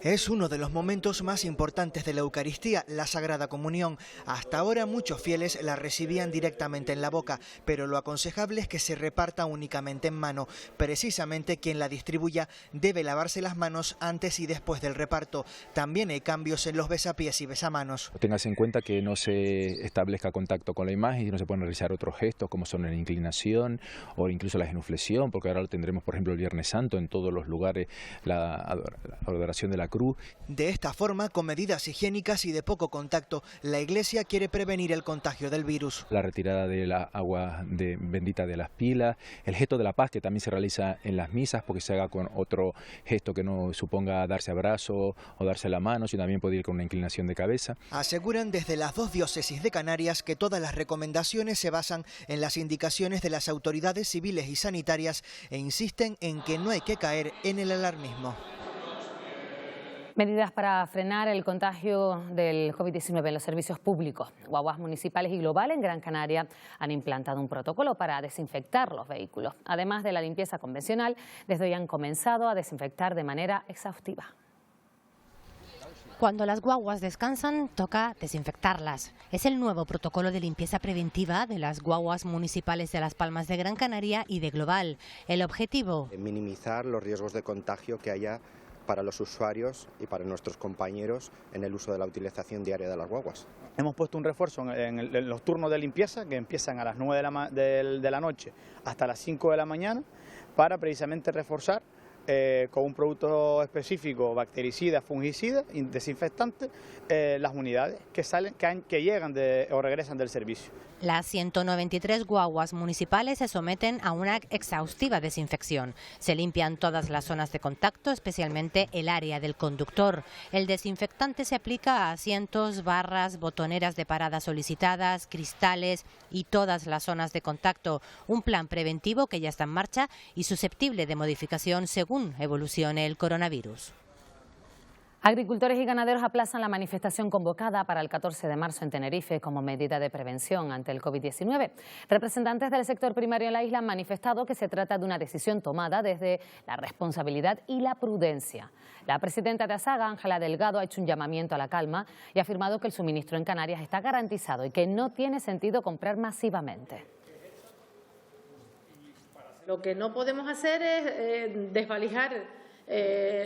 Es uno de los momentos más importantes de la Eucaristía, la Sagrada Comunión. Hasta ahora muchos fieles la recibían directamente en la boca, pero lo aconsejable es que se reparta únicamente en mano. Precisamente quien la distribuya debe lavarse las manos antes y después del reparto. También hay cambios en los besapiés y besamanos. Tengas en cuenta que no se establezca contacto con la imagen y no se pueden realizar otros gestos como son la inclinación o incluso la genuflexión, porque ahora lo tendremos, por ejemplo, el Viernes Santo en todos los lugares, la adoración de la cruz. De esta forma, con medidas higiénicas y de poco contacto, la Iglesia quiere prevenir el contagio del virus. La retirada de la agua bendita de las pilas, el gesto de la paz que también se realiza en las misas, porque se haga con otro gesto que no suponga darse abrazo o darse la mano, sino también puede ir con una inclinación de cabeza. Aseguran desde las dos diócesis de Canarias que todas las recomendaciones se basan en las indicaciones de las autoridades civiles y sanitarias e insisten en que no hay que caer en el alarmismo. Medidas para frenar el contagio del COVID-19 en los servicios públicos. Guaguas municipales y Global en Gran Canaria han implantado un protocolo para desinfectar los vehículos. Además de la limpieza convencional, desde hoy han comenzado a desinfectar de manera exhaustiva. Cuando las guaguas descansan, toca desinfectarlas. Es el nuevo protocolo de limpieza preventiva de las guaguas municipales de Las Palmas de Gran Canaria y de Global. El objetivo: minimizar los riesgos de contagio que haya para los usuarios y para nuestros compañeros en el uso de la utilización diaria de las guaguas. Hemos puesto un refuerzo en los turnos de limpieza que empiezan a las 9 de la noche hasta las 5 de la mañana para precisamente reforzar con un producto específico, bactericida, fungicida, desinfectante, las unidades que llegan o regresan del servicio. Las 193 guaguas municipales se someten a una exhaustiva desinfección. Se limpian todas las zonas de contacto, especialmente el área del conductor. El desinfectante se aplica a asientos, barras, botoneras de parada solicitadas, cristales y todas las zonas de contacto. Un plan preventivo que ya está en marcha y susceptible de modificación según evolucione el coronavirus. Agricultores y ganaderos aplazan la manifestación convocada para el 14 de marzo en Tenerife como medida de prevención ante el COVID-19. Representantes del sector primario en la isla han manifestado que se trata de una decisión tomada desde la responsabilidad y la prudencia. La presidenta de ASAGA, Ángela Delgado, ha hecho un llamamiento a la calma y ha afirmado que el suministro en Canarias está garantizado y que no tiene sentido comprar masivamente. Lo que no podemos hacer es desvalijar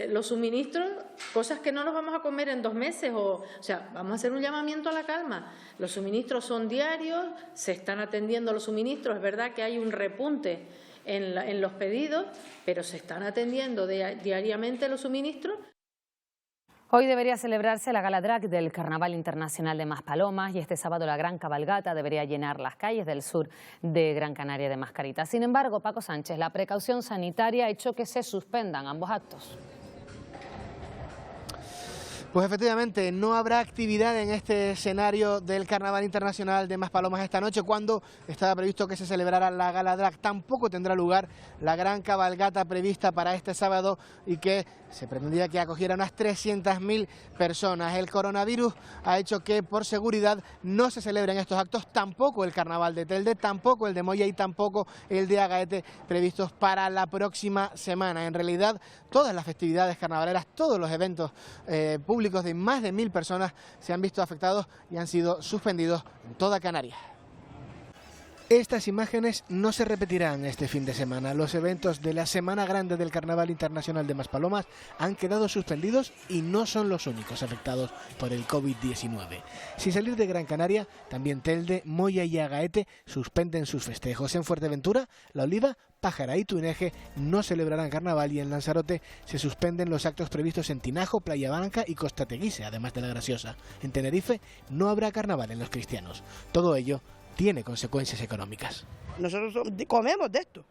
los suministros, cosas que no nos vamos a comer en 2 meses, o sea, vamos a hacer un llamamiento a la calma. Los suministros son diarios, se están atendiendo los suministros, es verdad que hay un repunte en los pedidos, pero se están atendiendo diariamente los suministros. Hoy debería celebrarse la Gala Drag del Carnaval Internacional de Maspalomas y este sábado la gran cabalgata debería llenar las calles del sur de Gran Canaria de mascaritas. Sin embargo, Paco Sánchez, la precaución sanitaria ha hecho que se suspendan ambos actos. Pues efectivamente, no habrá actividad en este escenario del Carnaval Internacional de Maspalomas esta noche, cuando estaba previsto que se celebrara la Gala Drag. Tampoco tendrá lugar la gran cabalgata prevista para este sábado y que se pretendía que acogiera unas 300.000 personas. El coronavirus ha hecho que por seguridad no se celebren estos actos, tampoco el Carnaval de Telde, tampoco el de Moya y tampoco el de Agaete previstos para la próxima semana. En realidad, todas las festividades carnavaleras, todos los eventos públicos de más de 1.000 personas se han visto afectados y han sido suspendidos en toda Canarias. Estas imágenes no se repetirán este fin de semana. Los eventos de la Semana Grande del Carnaval Internacional de Maspalomas han quedado suspendidos y no son los únicos afectados por el COVID-19. Sin salir de Gran Canaria, también Telde, Moya y Agaete suspenden sus festejos. En Fuerteventura, La Oliva, Pájara y Tuineje no celebrarán carnaval y en Lanzarote se suspenden los actos previstos en Tinajo, Playa Blanca y Costa Teguise, además de La Graciosa. En Tenerife no habrá carnaval en Los Cristianos. Todo ello tiene consecuencias económicas. Nosotros comemos de esto,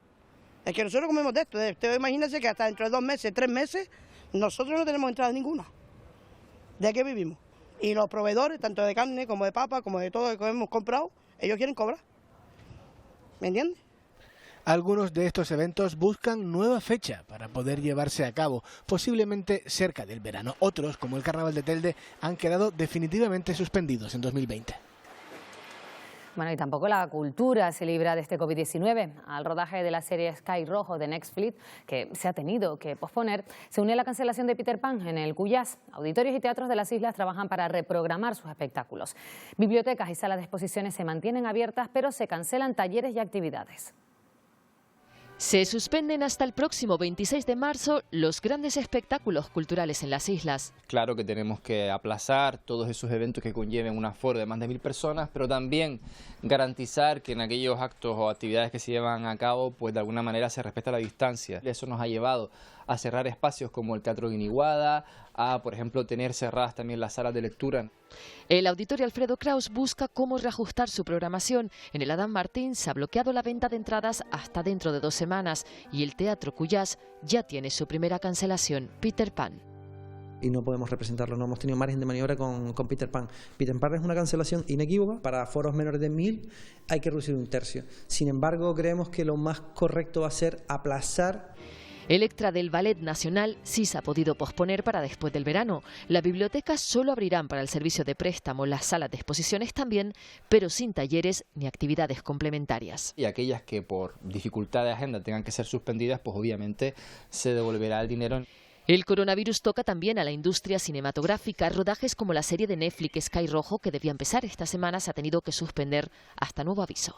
es que nosotros comemos de esto. Usted imagínese que hasta dentro de 2 meses, 3 meses, nosotros no tenemos entrada ninguna. ¿De qué vivimos? Y los proveedores, tanto de carne como de papa, como de todo lo que hemos comprado, ellos quieren cobrar. ¿Me entiendes? Algunos de estos eventos buscan nueva fecha para poder llevarse a cabo, posiblemente cerca del verano. Otros, como el Carnaval de Telde, han quedado definitivamente suspendidos en 2020. Bueno, y tampoco la cultura se libra de este COVID-19. Al rodaje de la serie Sky Rojo de Netflix, que se ha tenido que posponer, se une la cancelación de Peter Pan en el Cuyás. Auditorios y teatros de las islas trabajan para reprogramar sus espectáculos. Bibliotecas y salas de exposiciones se mantienen abiertas, pero se cancelan talleres y actividades. Se suspenden hasta el próximo 26 de marzo los grandes espectáculos culturales en las islas. Claro que tenemos que aplazar todos esos eventos que conlleven un aforo de más de 1000 personas, pero también garantizar que en aquellos actos o actividades que se llevan a cabo, pues de alguna manera se respeta la distancia. Eso nos ha llevado a cerrar espacios como el Teatro Guiniguada, a, por ejemplo, tener cerradas también las salas de lectura. El Auditorio Alfredo Kraus busca cómo reajustar su programación. En el Adán Martín se ha bloqueado la venta de entradas hasta dentro de 2 semanas y el Teatro Cuyás ya tiene su primera cancelación, Peter Pan. Y no podemos representarlo, no hemos tenido margen de maniobra con Peter Pan. Peter Pan es una cancelación inequívoca, para foros menores de 1000 hay que reducir 1/3. Sin embargo, creemos que lo más correcto va a ser aplazar. Electra del Ballet Nacional sí se ha podido posponer para después del verano. Las bibliotecas solo abrirán para el servicio de préstamo, las salas de exposiciones también, pero sin talleres ni actividades complementarias. Y aquellas que por dificultad de agenda tengan que ser suspendidas, pues obviamente se devolverá el dinero. El coronavirus toca también a la industria cinematográfica. Rodajes como la serie de Netflix Sky Rojo, que debía empezar esta semana, se ha tenido que suspender hasta nuevo aviso.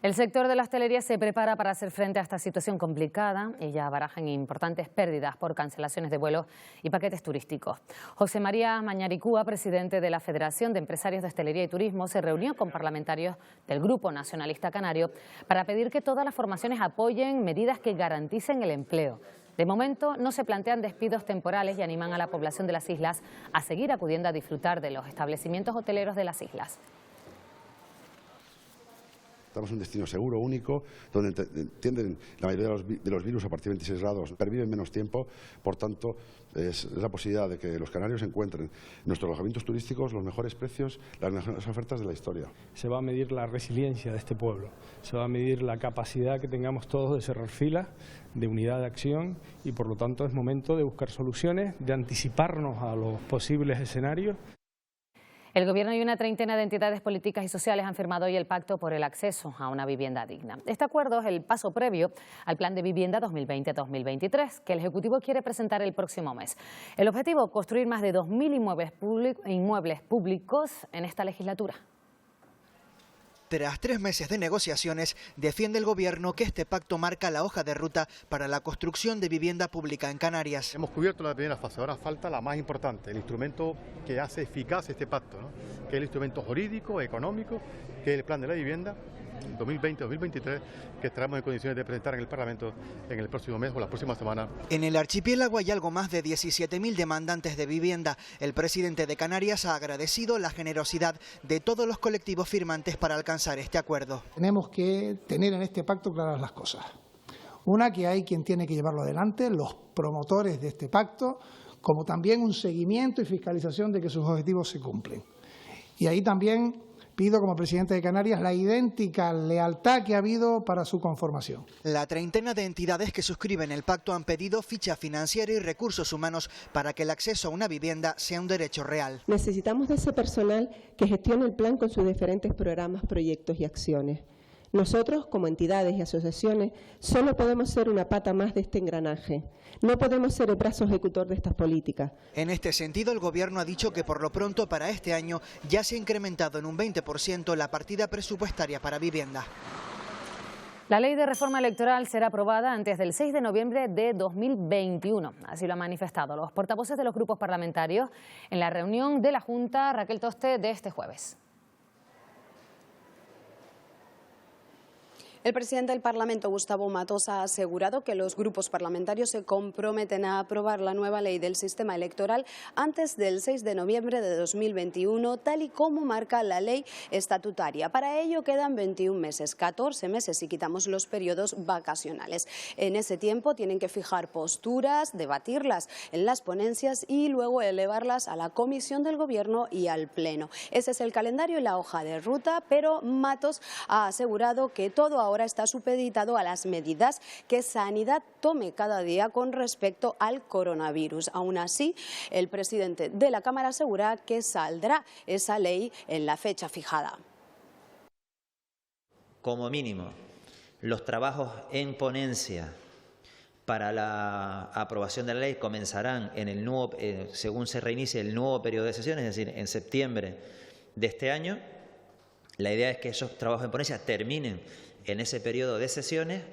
El sector de la hostelería se prepara para hacer frente a esta situación complicada y ya barajan importantes pérdidas por cancelaciones de vuelos y paquetes turísticos. José María Mañaricúa, presidente de la Federación de Empresarios de Hostelería y Turismo, se reunió con parlamentarios del Grupo Nacionalista Canario para pedir que todas las formaciones apoyen medidas que garanticen el empleo. De momento no se plantean despidos temporales y animan a la población de las islas a seguir acudiendo a disfrutar de los establecimientos hoteleros de las islas. Estamos en un destino seguro, único, donde tienden la mayoría de los virus a partir de 26 grados, perviven menos tiempo, por tanto, es la posibilidad de que los canarios encuentren en nuestros alojamientos turísticos los mejores precios, las mejores ofertas de la historia. Se va a medir la resiliencia de este pueblo, se va a medir la capacidad que tengamos todos de cerrar filas, de unidad de acción y por lo tanto es momento de buscar soluciones, de anticiparnos a los posibles escenarios. El Gobierno y una treintena de entidades políticas y sociales han firmado hoy el Pacto por el Acceso a una Vivienda Digna. Este acuerdo es el paso previo al Plan de Vivienda 2020-2023, que el Ejecutivo quiere presentar el próximo mes. El objetivo, construir más de 2000 inmuebles públicos en esta legislatura. Tras 3 meses de negociaciones, defiende el Gobierno que este pacto marca la hoja de ruta para la construcción de vivienda pública en Canarias. Hemos cubierto la primera fase, ahora falta la más importante, el instrumento que hace eficaz este pacto, ¿no? Que es el instrumento jurídico, económico, que es el Plan de la Vivienda 2020-2023, que estaremos en condiciones de presentar en el Parlamento en el próximo mes o la próxima semana. En el archipiélago hay algo más de 17.000 demandantes de vivienda. El presidente de Canarias ha agradecido la generosidad de todos los colectivos firmantes para alcanzar este acuerdo. Tenemos que tener en este pacto claras las cosas. Una, que hay quien tiene que llevarlo adelante, los promotores de este pacto, como también un seguimiento y fiscalización de que sus objetivos se cumplen. Y ahí también pido como presidente de Canarias la idéntica lealtad que ha habido para su conformación. La treintena de entidades que suscriben el pacto han pedido ficha financiera y recursos humanos para que el acceso a una vivienda sea un derecho real. Necesitamos de ese personal que gestione el plan con sus diferentes programas, proyectos y acciones. Nosotros, como entidades y asociaciones, solo podemos ser una pata más de este engranaje. No podemos ser el brazo ejecutor de estas políticas. En este sentido, el Gobierno ha dicho que por lo pronto para este año ya se ha incrementado en un 20% la partida presupuestaria para vivienda. La ley de reforma electoral será aprobada antes del 6 de noviembre de 2021. Así lo han manifestado los portavoces de los grupos parlamentarios en la reunión de la Junta Raquel Toste de este jueves. El presidente del Parlamento, Gustavo Matos, ha asegurado que los grupos parlamentarios se comprometen a aprobar la nueva ley del sistema electoral antes del 6 de noviembre de 2021, tal y como marca la ley estatutaria. Para ello quedan 21 meses, 14 meses si quitamos los periodos vacacionales. En ese tiempo tienen que fijar posturas, debatirlas en las ponencias y luego elevarlas a la Comisión del Gobierno y al Pleno. Ese es el calendario y la hoja de ruta, pero Matos ha asegurado que todo ahora está supeditado a las medidas que Sanidad tome cada día con respecto al coronavirus. Aún así, el presidente de la Cámara asegura que saldrá esa ley en la fecha fijada. Como mínimo, los trabajos en ponencia para la aprobación de la ley comenzarán en el nuevo, según se reinicie el nuevo periodo de sesiones, es decir, en septiembre de este año. La idea es que esos trabajos en ponencia terminen en ese periodo de sesiones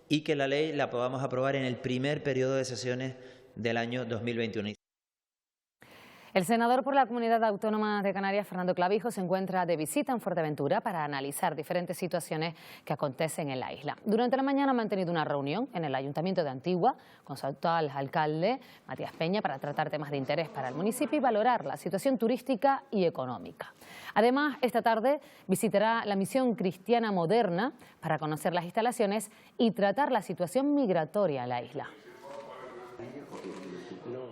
y que la ley la podamos aprobar en el primer periodo de sesiones del año 2021. El senador por la Comunidad Autónoma de Canarias, Fernando Clavijo, se encuentra de visita en Fuerteventura para analizar diferentes situaciones que acontecen en la isla. Durante la mañana ha mantenido una reunión en el Ayuntamiento de Antigua con su actual alcalde, Matías Peña, para tratar temas de interés para el municipio y valorar la situación turística y económica. Además, esta tarde visitará la Misión Cristiana Moderna para conocer las instalaciones y tratar la situación migratoria en la isla.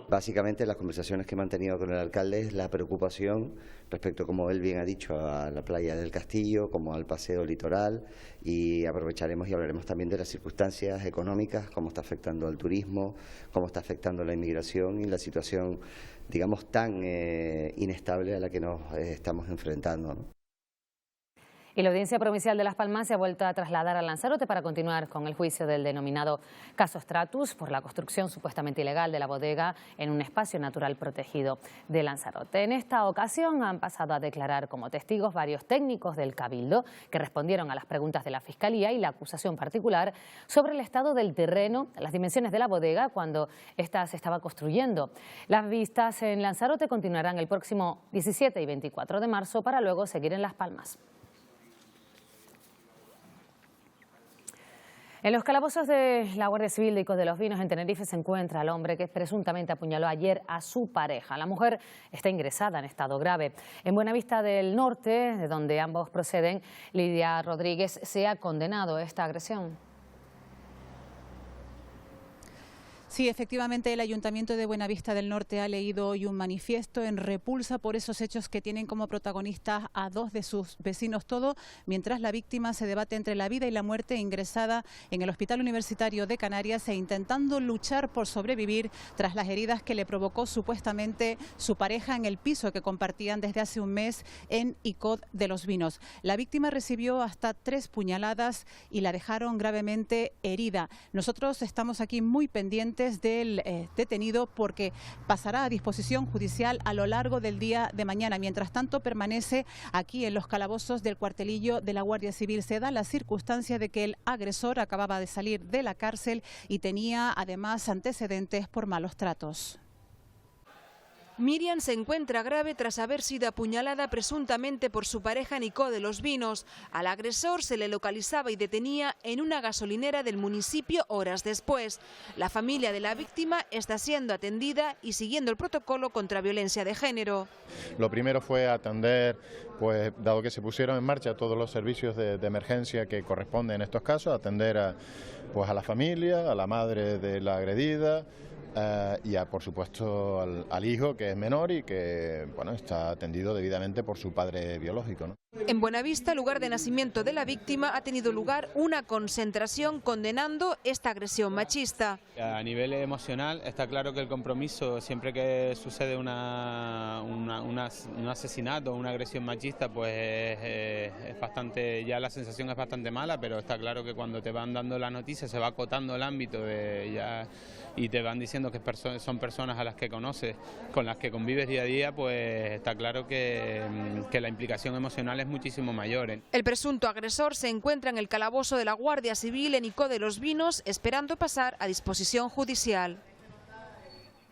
Básicamente las conversaciones que he mantenido con el alcalde es la preocupación respecto, como él bien ha dicho, a la playa del Castillo, como al paseo litoral, y aprovecharemos y hablaremos también de las circunstancias económicas, cómo está afectando al turismo, cómo está afectando la inmigración y la situación, digamos, tan inestable a la que nos estamos enfrentando, ¿no? Y la Audiencia Provincial de Las Palmas se ha vuelto a trasladar a Lanzarote para continuar con el juicio del denominado caso Stratus por la construcción supuestamente ilegal de la bodega en un espacio natural protegido de Lanzarote. En esta ocasión han pasado a declarar como testigos varios técnicos del Cabildo que respondieron a las preguntas de la Fiscalía y la acusación particular sobre el estado del terreno, las dimensiones de la bodega cuando ésta se estaba construyendo. Las vistas en Lanzarote continuarán el próximo 17 y 24 de marzo para luego seguir en Las Palmas. En los calabozos de la Guardia Civil de Icod de los Vinos en Tenerife se encuentra el hombre que presuntamente apuñaló ayer a su pareja. La mujer está ingresada en estado grave. En Buenavista del Norte, de donde ambos proceden, Lidia Rodríguez se ha condenado esta agresión. Sí, efectivamente, el Ayuntamiento de Buenavista del Norte ha leído hoy un manifiesto en repulsa por esos hechos que tienen como protagonistas a dos de sus vecinos, todo mientras la víctima se debate entre la vida y la muerte, ingresada en el Hospital Universitario de Canarias e intentando luchar por sobrevivir tras las heridas que le provocó supuestamente su pareja en el piso que compartían desde hace un mes en Icod de los Vinos. La víctima recibió hasta 3 puñaladas y la dejaron gravemente herida. Nosotros estamos aquí muy pendientes del detenido porque pasará a disposición judicial a lo largo del día de mañana. Mientras tanto, permanece aquí en los calabozos del cuartelillo de la Guardia Civil. Se da la circunstancia de que el agresor acababa de salir de la cárcel y tenía además antecedentes por malos tratos. Miriam se encuentra grave tras haber sido apuñalada presuntamente por su pareja en Icod de los Vinos. Al agresor se le localizaba y detenía en una gasolinera del municipio horas después. La familia de la víctima está siendo atendida y siguiendo el protocolo contra violencia de género. Lo primero fue atender, pues dado que se pusieron en marcha todos los servicios de emergencia que corresponden en estos casos, atender a la familia, a la madre de la agredida, y por supuesto al hijo, que es menor y que está atendido debidamente por su padre biológico, ¿no? En Buenavista, lugar de nacimiento de la víctima, ha tenido lugar una concentración condenando esta agresión machista. A nivel emocional está claro que el compromiso, siempre que sucede un asesinato o una agresión machista, pues es bastante, ya la sensación es bastante mala, pero está claro que cuando te van dando la noticia se va acotando el ámbito y te van diciendo que son personas a las que conoces, con las que convives día a día, pues está claro que la implicación emocional es muchísimo mayor. El presunto agresor se encuentra en el calabozo de la Guardia Civil en Icó de los Vinos, esperando pasar a disposición judicial.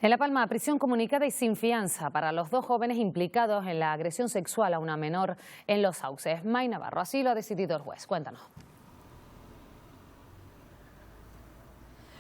En La Palma, prisión comunicada y sin fianza para los 2 jóvenes implicados en la agresión sexual a una menor en Los Sauces. May Navarro, así lo ha decidido el juez. Cuéntanos.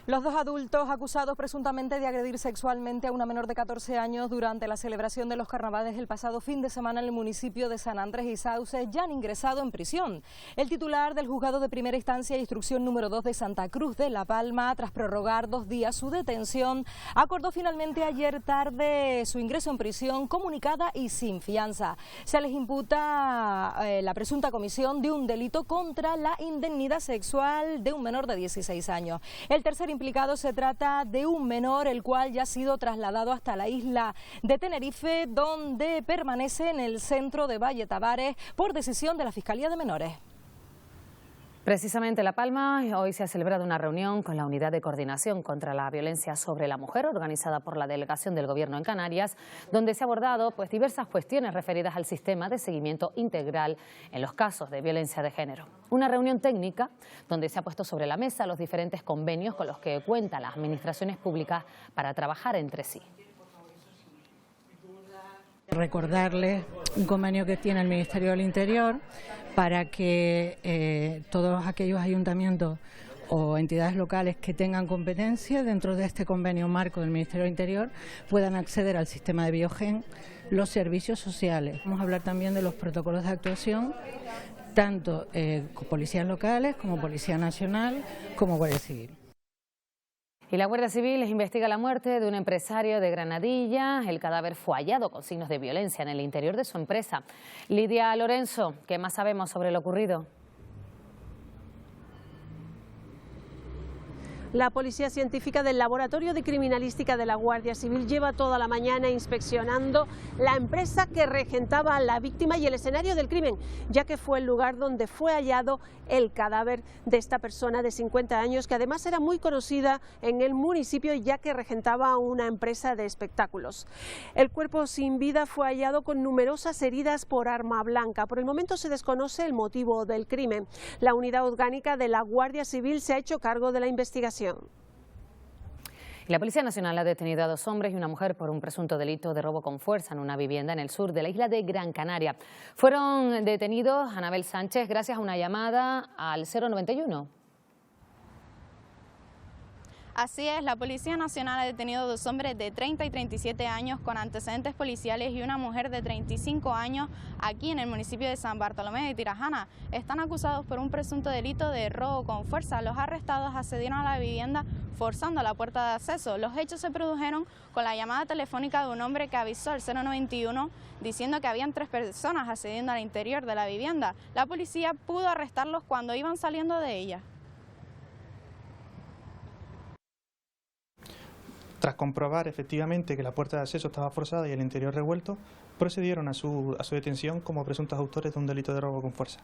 Los 2 adultos acusados presuntamente de agredir sexualmente a una menor de 14 años durante la celebración de los carnavales el pasado fin de semana en el municipio de San Andrés y Sauces ya han ingresado en prisión. El titular del juzgado de primera instancia e instrucción número 2 de Santa Cruz de La Palma, tras prorrogar 2 días su detención, acordó finalmente ayer tarde su ingreso en prisión comunicada y sin fianza. Se les imputa la presunta comisión de un delito contra la indemnidad sexual de un menor de 16 años. El tercer implicado se trata de un menor, el cual ya ha sido trasladado hasta la isla de Tenerife, donde permanece en el centro de Valle Tavares por decisión de la Fiscalía de Menores. Precisamente en La Palma, hoy se ha celebrado una reunión con la Unidad de Coordinación contra la Violencia sobre la Mujer, organizada por la Delegación del Gobierno en Canarias, donde se ha abordado diversas cuestiones referidas al sistema de seguimiento integral en los casos de violencia de género. Una reunión técnica donde se ha puesto sobre la mesa los diferentes convenios con los que cuentan las administraciones públicas para trabajar entre sí. Recordarles un convenio que tiene el Ministerio del Interior para que todos aquellos ayuntamientos o entidades locales que tengan competencia dentro de este convenio marco del Ministerio del Interior puedan acceder al sistema de Biogen, los servicios sociales. Vamos a hablar también de los protocolos de actuación, tanto policías locales como Policía Nacional como Guardia Civil. Y la Guardia Civil investiga la muerte de un empresario de Granadilla. El cadáver fue hallado con signos de violencia en el interior de su empresa. Lidia Lorenzo, ¿qué más sabemos sobre lo ocurrido? La Policía Científica del Laboratorio de Criminalística de la Guardia Civil lleva toda la mañana inspeccionando la empresa que regentaba a la víctima y el escenario del crimen, ya que fue el lugar donde fue hallado el cadáver de esta persona de 50 años, que además era muy conocida en el municipio ya que regentaba una empresa de espectáculos. El cuerpo sin vida fue hallado con numerosas heridas por arma blanca. Por el momento se desconoce el motivo del crimen. La unidad orgánica de la Guardia Civil se ha hecho cargo de la investigación. La Policía Nacional ha detenido a 2 hombres y una mujer por un presunto delito de robo con fuerza en una vivienda en el sur de la isla de Gran Canaria. Fueron detenidos Anabel Sánchez gracias a una llamada al 091. Así es, la Policía Nacional ha detenido 2 hombres de 30 y 37 años con antecedentes policiales y una mujer de 35 años aquí en el municipio de San Bartolomé de Tirajana. Están acusados por un presunto delito de robo con fuerza. Los arrestados accedieron a la vivienda forzando la puerta de acceso. Los hechos se produjeron con la llamada telefónica de un hombre que avisó al 091 diciendo que habían 3 personas accediendo al interior de la vivienda. La policía pudo arrestarlos cuando iban saliendo de ella. Tras comprobar efectivamente que la puerta de acceso estaba forzada y el interior revuelto, procedieron a su detención como presuntos autores de un delito de robo con fuerza.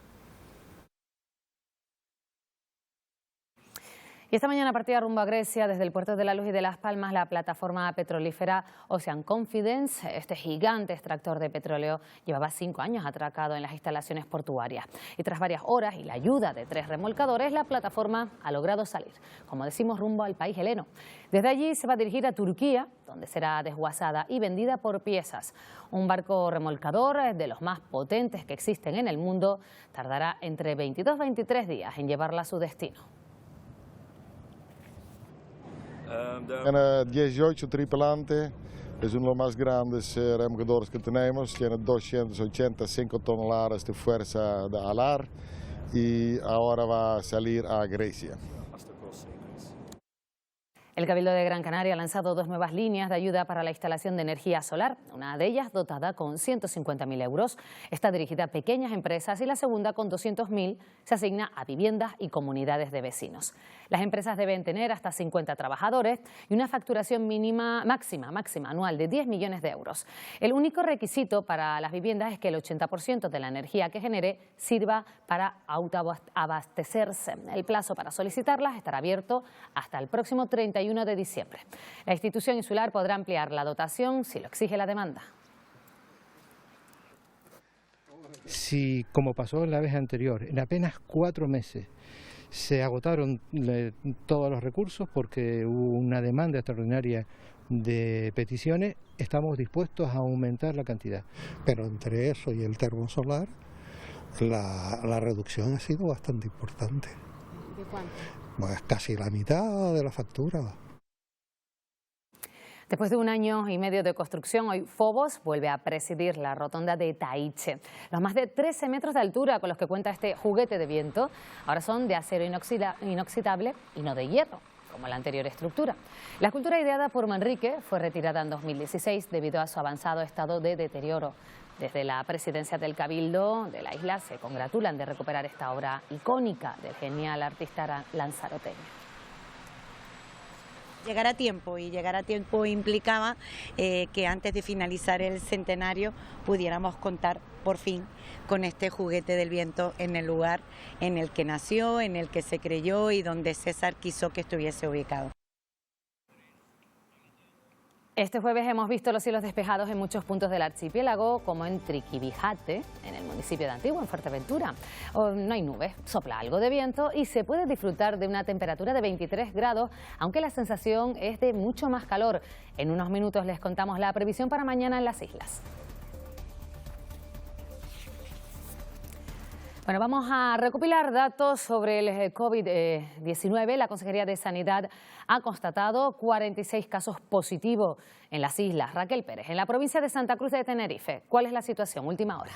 Y esta mañana partía rumbo a Grecia desde el puerto de La Luz y de Las Palmas la plataforma petrolífera Ocean Confidence. Este gigante extractor de petróleo llevaba 5 años atracado en las instalaciones portuarias. Y tras varias horas y la ayuda de 3 remolcadores, la plataforma ha logrado salir, como decimos, rumbo al país heleno. Desde allí se va a dirigir a Turquía, donde será desguazada y vendida por piezas. Un barco remolcador de los más potentes que existen en el mundo tardará entre 22 y 23 días en llevarla a su destino. Tiene 18 tripulantes, es uno de los más grandes remolcadores que tenemos, tiene 285 toneladas de fuerza de alar y ahora va a salir a Grecia. El Cabildo de Gran Canaria ha lanzado 2 nuevas líneas de ayuda para la instalación de energía solar. Una de ellas, dotada con 150.000 euros, está dirigida a pequeñas empresas y la segunda, con 200.000, se asigna a viviendas y comunidades de vecinos. Las empresas deben tener hasta 50 trabajadores y una facturación máxima anual de 10 millones de euros. El único requisito para las viviendas es que el 80% de la energía que genere sirva para autoabastecerse. El plazo para solicitarlas estará abierto hasta el próximo 31 de diciembre. La institución insular podrá ampliar la dotación si lo exige la demanda. Si, como pasó la vez anterior, en apenas 4 meses se agotaron todos los recursos porque hubo una demanda extraordinaria de peticiones, estamos dispuestos a aumentar la cantidad. Pero entre eso y el termosolar, la reducción ha sido bastante importante. ¿De cuánto? Pues casi la mitad de la factura. Después de 1 año y medio de construcción, hoy Fobos vuelve a presidir la rotonda de Taiche. Los más de 13 metros de altura con los que cuenta este juguete de viento ahora son de acero inoxidable y no de hierro, como la anterior estructura. La escultura ideada por Manrique fue retirada en 2016 debido a su avanzado estado de deterioro. Desde la presidencia del Cabildo de la isla se congratulan de recuperar esta obra icónica del genial artista lanzaroteño. Llegar a tiempo, y llegar a tiempo implicaba que antes de finalizar el centenario pudiéramos contar por fin con este juguete del viento en el lugar en el que nació, en el que se creyó y donde César quiso que estuviese ubicado. Este jueves hemos visto los cielos despejados en muchos puntos del archipiélago, como en Triquibijate, en el municipio de Antigua, en Fuerteventura. No hay nubes, sopla algo de viento y se puede disfrutar de una temperatura de 23 grados, aunque la sensación es de mucho más calor. En unos minutos les contamos la previsión para mañana en las islas. Bueno, vamos a recopilar datos sobre el COVID-19. La Consejería de Sanidad ha constatado 46 casos positivos en las islas. Raquel Pérez, en la provincia de Santa Cruz de Tenerife, ¿cuál es la situación? Última hora.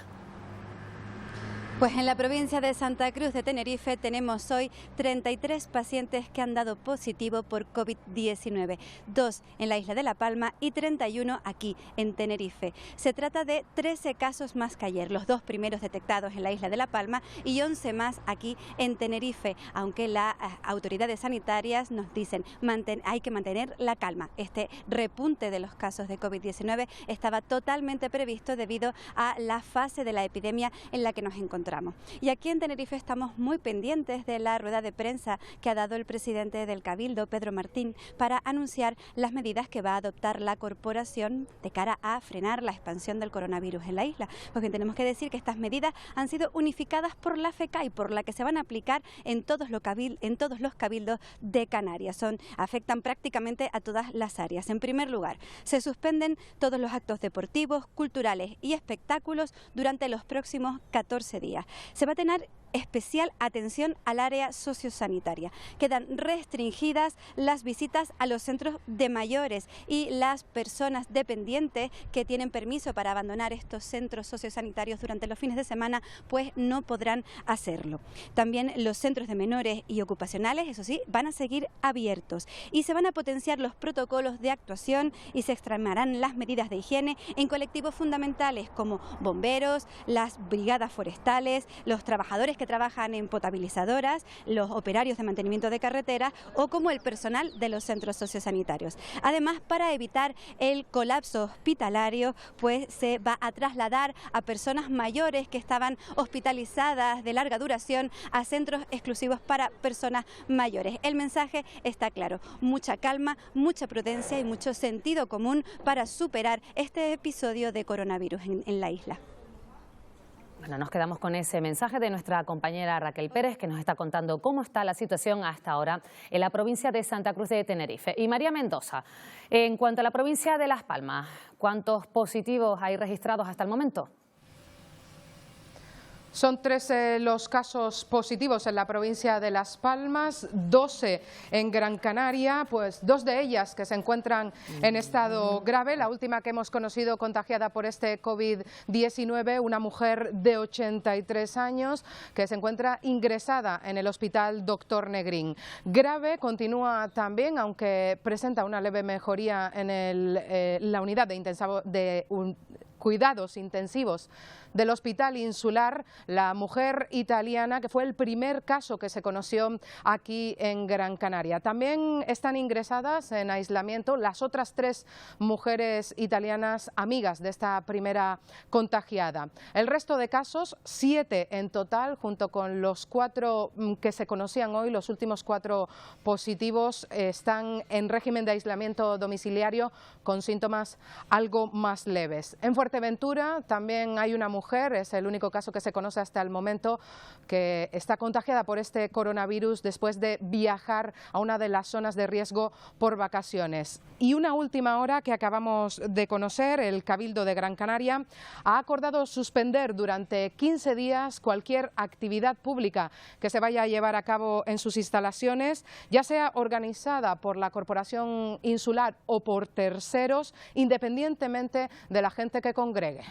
Pues en la provincia de Santa Cruz de Tenerife tenemos hoy 33 pacientes que han dado positivo por COVID-19, 2 en la isla de La Palma y 31 aquí en Tenerife. Se trata de 13 casos más que ayer, los 2 primeros detectados en la isla de La Palma y 11 más aquí en Tenerife, aunque las autoridades sanitarias nos dicen hay que mantener la calma. Este repunte de los casos de COVID-19 estaba totalmente previsto debido a la fase de la epidemia en la que nos encontramos. Y aquí en Tenerife estamos muy pendientes de la rueda de prensa que ha dado el presidente del Cabildo, Pedro Martín, para anunciar las medidas que va a adoptar la corporación de cara a frenar la expansión del coronavirus en la isla. Porque tenemos que decir que estas medidas han sido unificadas por la FECAI, por la que se van a aplicar en todos los cabildos de Canarias. Afectan prácticamente a todas las áreas. En primer lugar, se suspenden todos los actos deportivos, culturales y espectáculos durante los próximos 14 días. Se va a tener especial atención al área sociosanitaria. Quedan restringidas las visitas a los centros de mayores y las personas dependientes que tienen permiso para abandonar estos centros sociosanitarios durante los fines de semana, pues no podrán hacerlo. También los centros de menores y ocupacionales, eso sí, van a seguir abiertos y se van a potenciar los protocolos de actuación y se extremarán las medidas de higiene en colectivos fundamentales como bomberos, las brigadas forestales, los trabajadores que trabajan en potabilizadoras, los operarios de mantenimiento de carreteras o como el personal de los centros sociosanitarios. Además, para evitar el colapso hospitalario, pues se va a trasladar a personas mayores que estaban hospitalizadas de larga duración a centros exclusivos para personas mayores. El mensaje está claro: mucha calma, mucha prudencia y mucho sentido común para superar este episodio de coronavirus en la isla. Bueno, nos quedamos con ese mensaje de nuestra compañera Raquel Pérez, que nos está contando cómo está la situación hasta ahora en la provincia de Santa Cruz de Tenerife. Y María Mendoza, en cuanto a la provincia de Las Palmas, ¿cuántos positivos hay registrados hasta el momento? Son 13 los casos positivos en la provincia de Las Palmas, 12 en Gran Canaria, pues 2 de ellas que se encuentran en estado grave. La última que hemos conocido contagiada por este COVID-19, una mujer de 83 años que se encuentra ingresada en el hospital Dr. Negrín. Grave continúa también, aunque presenta una leve mejoría en la unidad de cuidados intensivos del Hospital Insular, la mujer italiana, que fue el primer caso que se conoció aquí en Gran Canaria. También están ingresadas en aislamiento las otras 3 mujeres italianas amigas de esta primera contagiada. El resto de casos, 7 en total, junto con los 4 que se conocían hoy, los últimos 4 positivos, están en régimen de aislamiento domiciliario con síntomas algo más leves. En Fuerteventura también hay una mujer, es el único caso que se conoce hasta el momento, que está contagiada por este coronavirus después de viajar a una de las zonas de riesgo por vacaciones. Y una última hora que acabamos de conocer, el Cabildo de Gran Canaria ha acordado suspender durante 15 días cualquier actividad pública que se vaya a llevar a cabo en sus instalaciones, ya sea organizada por la Corporación Insular o por terceros, independientemente de la gente que congregue.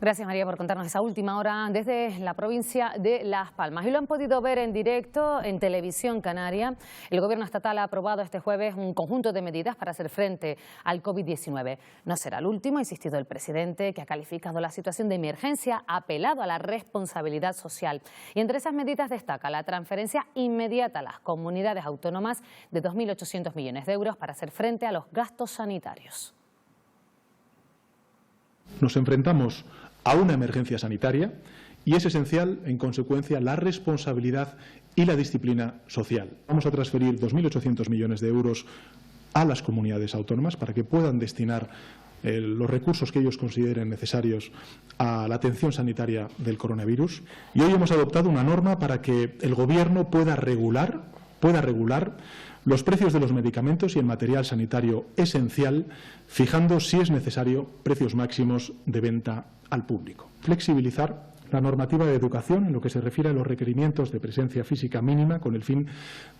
Gracias, María, por contarnos esa última hora desde la provincia de Las Palmas. Y lo han podido ver en directo en Televisión Canaria. El Gobierno estatal ha aprobado este jueves un conjunto de medidas para hacer frente al COVID-19. No será el último, ha insistido el presidente, que ha calificado la situación de emergencia, ha apelado a la responsabilidad social. Y entre esas medidas destaca la transferencia inmediata a las comunidades autónomas de 2.800 millones de euros para hacer frente a los gastos sanitarios. Nos enfrentamos a una emergencia sanitaria y es esencial, en consecuencia, la responsabilidad y la disciplina social. Vamos a transferir 2.800 millones de euros a las comunidades autónomas para que puedan destinar los recursos que ellos consideren necesarios a la atención sanitaria del coronavirus. Y hoy hemos adoptado una norma para que el Gobierno pueda regular los precios de los medicamentos y el material sanitario esencial, fijando, si es necesario, precios máximos de venta al público. Flexibilizar la normativa de educación en lo que se refiere a los requerimientos de presencia física mínima, con el fin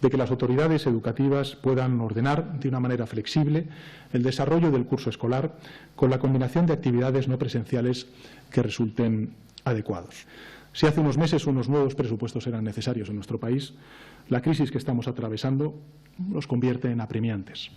de que las autoridades educativas puedan ordenar de una manera flexible el desarrollo del curso escolar con la combinación de actividades no presenciales que resulten adecuados. Si hace unos meses unos nuevos presupuestos eran necesarios en nuestro país, la crisis que estamos atravesando los convierte en apremiantes.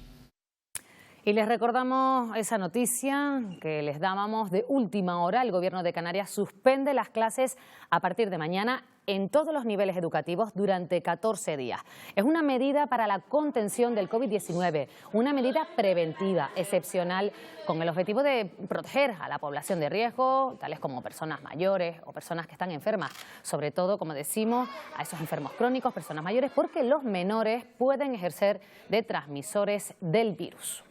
Y les recordamos esa noticia que les dábamos de última hora. El Gobierno de Canarias suspende las clases a partir de mañana en todos los niveles educativos durante 14 días. Es una medida para la contención del COVID-19, una medida preventiva, excepcional, con el objetivo de proteger a la población de riesgo, tales como personas mayores o personas que están enfermas, sobre todo, como decimos, a esos enfermos crónicos, personas mayores, porque los menores pueden ejercer de transmisores del virus.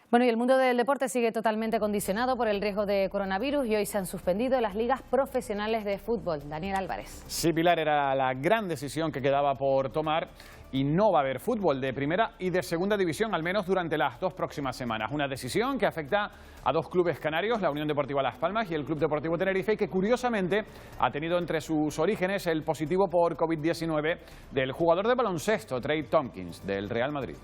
Bueno, y el mundo del deporte sigue totalmente condicionado por el riesgo de coronavirus y hoy se han suspendido las ligas profesionales de fútbol. Daniel Álvarez. Sí, Pilar, era la gran decisión que quedaba por tomar y no va a haber fútbol de primera y de segunda división, al menos durante las 2 próximas semanas. Una decisión que afecta a 2 clubes canarios, la Unión Deportiva Las Palmas y el Club Deportivo Tenerife, que curiosamente ha tenido entre sus orígenes el positivo por COVID-19 del jugador de baloncesto, Trey Tompkins, del Real Madrid.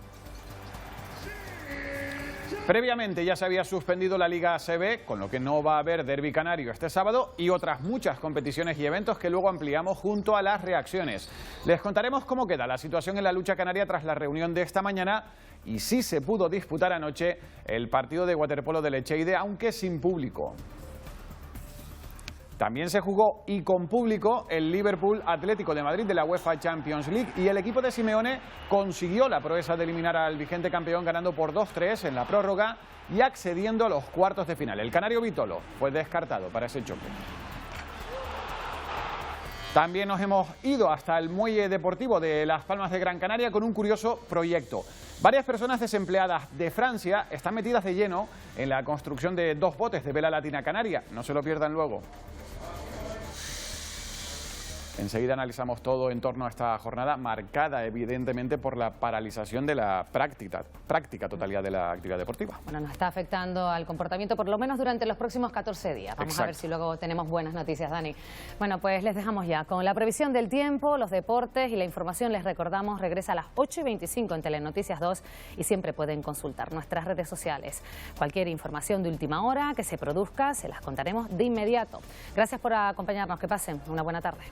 Previamente ya se había suspendido la Liga ACB, con lo que no va a haber derbi canario este sábado y otras muchas competiciones y eventos que luego ampliamos junto a las reacciones. Les contaremos cómo queda la situación en la lucha canaria tras la reunión de esta mañana y si se pudo disputar anoche el partido de waterpolo de Lecheide, aunque sin público. También se jugó y con público el Liverpool Atlético de Madrid de la UEFA Champions League y el equipo de Simeone consiguió la proeza de eliminar al vigente campeón ganando por 2-3 en la prórroga y accediendo a los cuartos de final. El canario Vitolo fue descartado para ese choque. También nos hemos ido hasta el muelle deportivo de Las Palmas de Gran Canaria con un curioso proyecto. Varias personas desempleadas de Francia están metidas de lleno en la construcción de 2 botes de vela latina canaria. No se lo pierdan luego. Enseguida analizamos todo en torno a esta jornada marcada evidentemente por la paralización de la práctica totalidad de la actividad deportiva. Bueno, nos está afectando al comportamiento por lo menos durante los próximos 14 días. Vamos a ver si luego tenemos buenas noticias, Dani. Bueno, pues les dejamos ya con la previsión del tiempo, los deportes y la información. Les recordamos, regresa a las 8:25 en Telenoticias 2 y siempre pueden consultar nuestras redes sociales. Cualquier información de última hora que se produzca, se las contaremos de inmediato. Gracias por acompañarnos. Que pasen una buena tarde.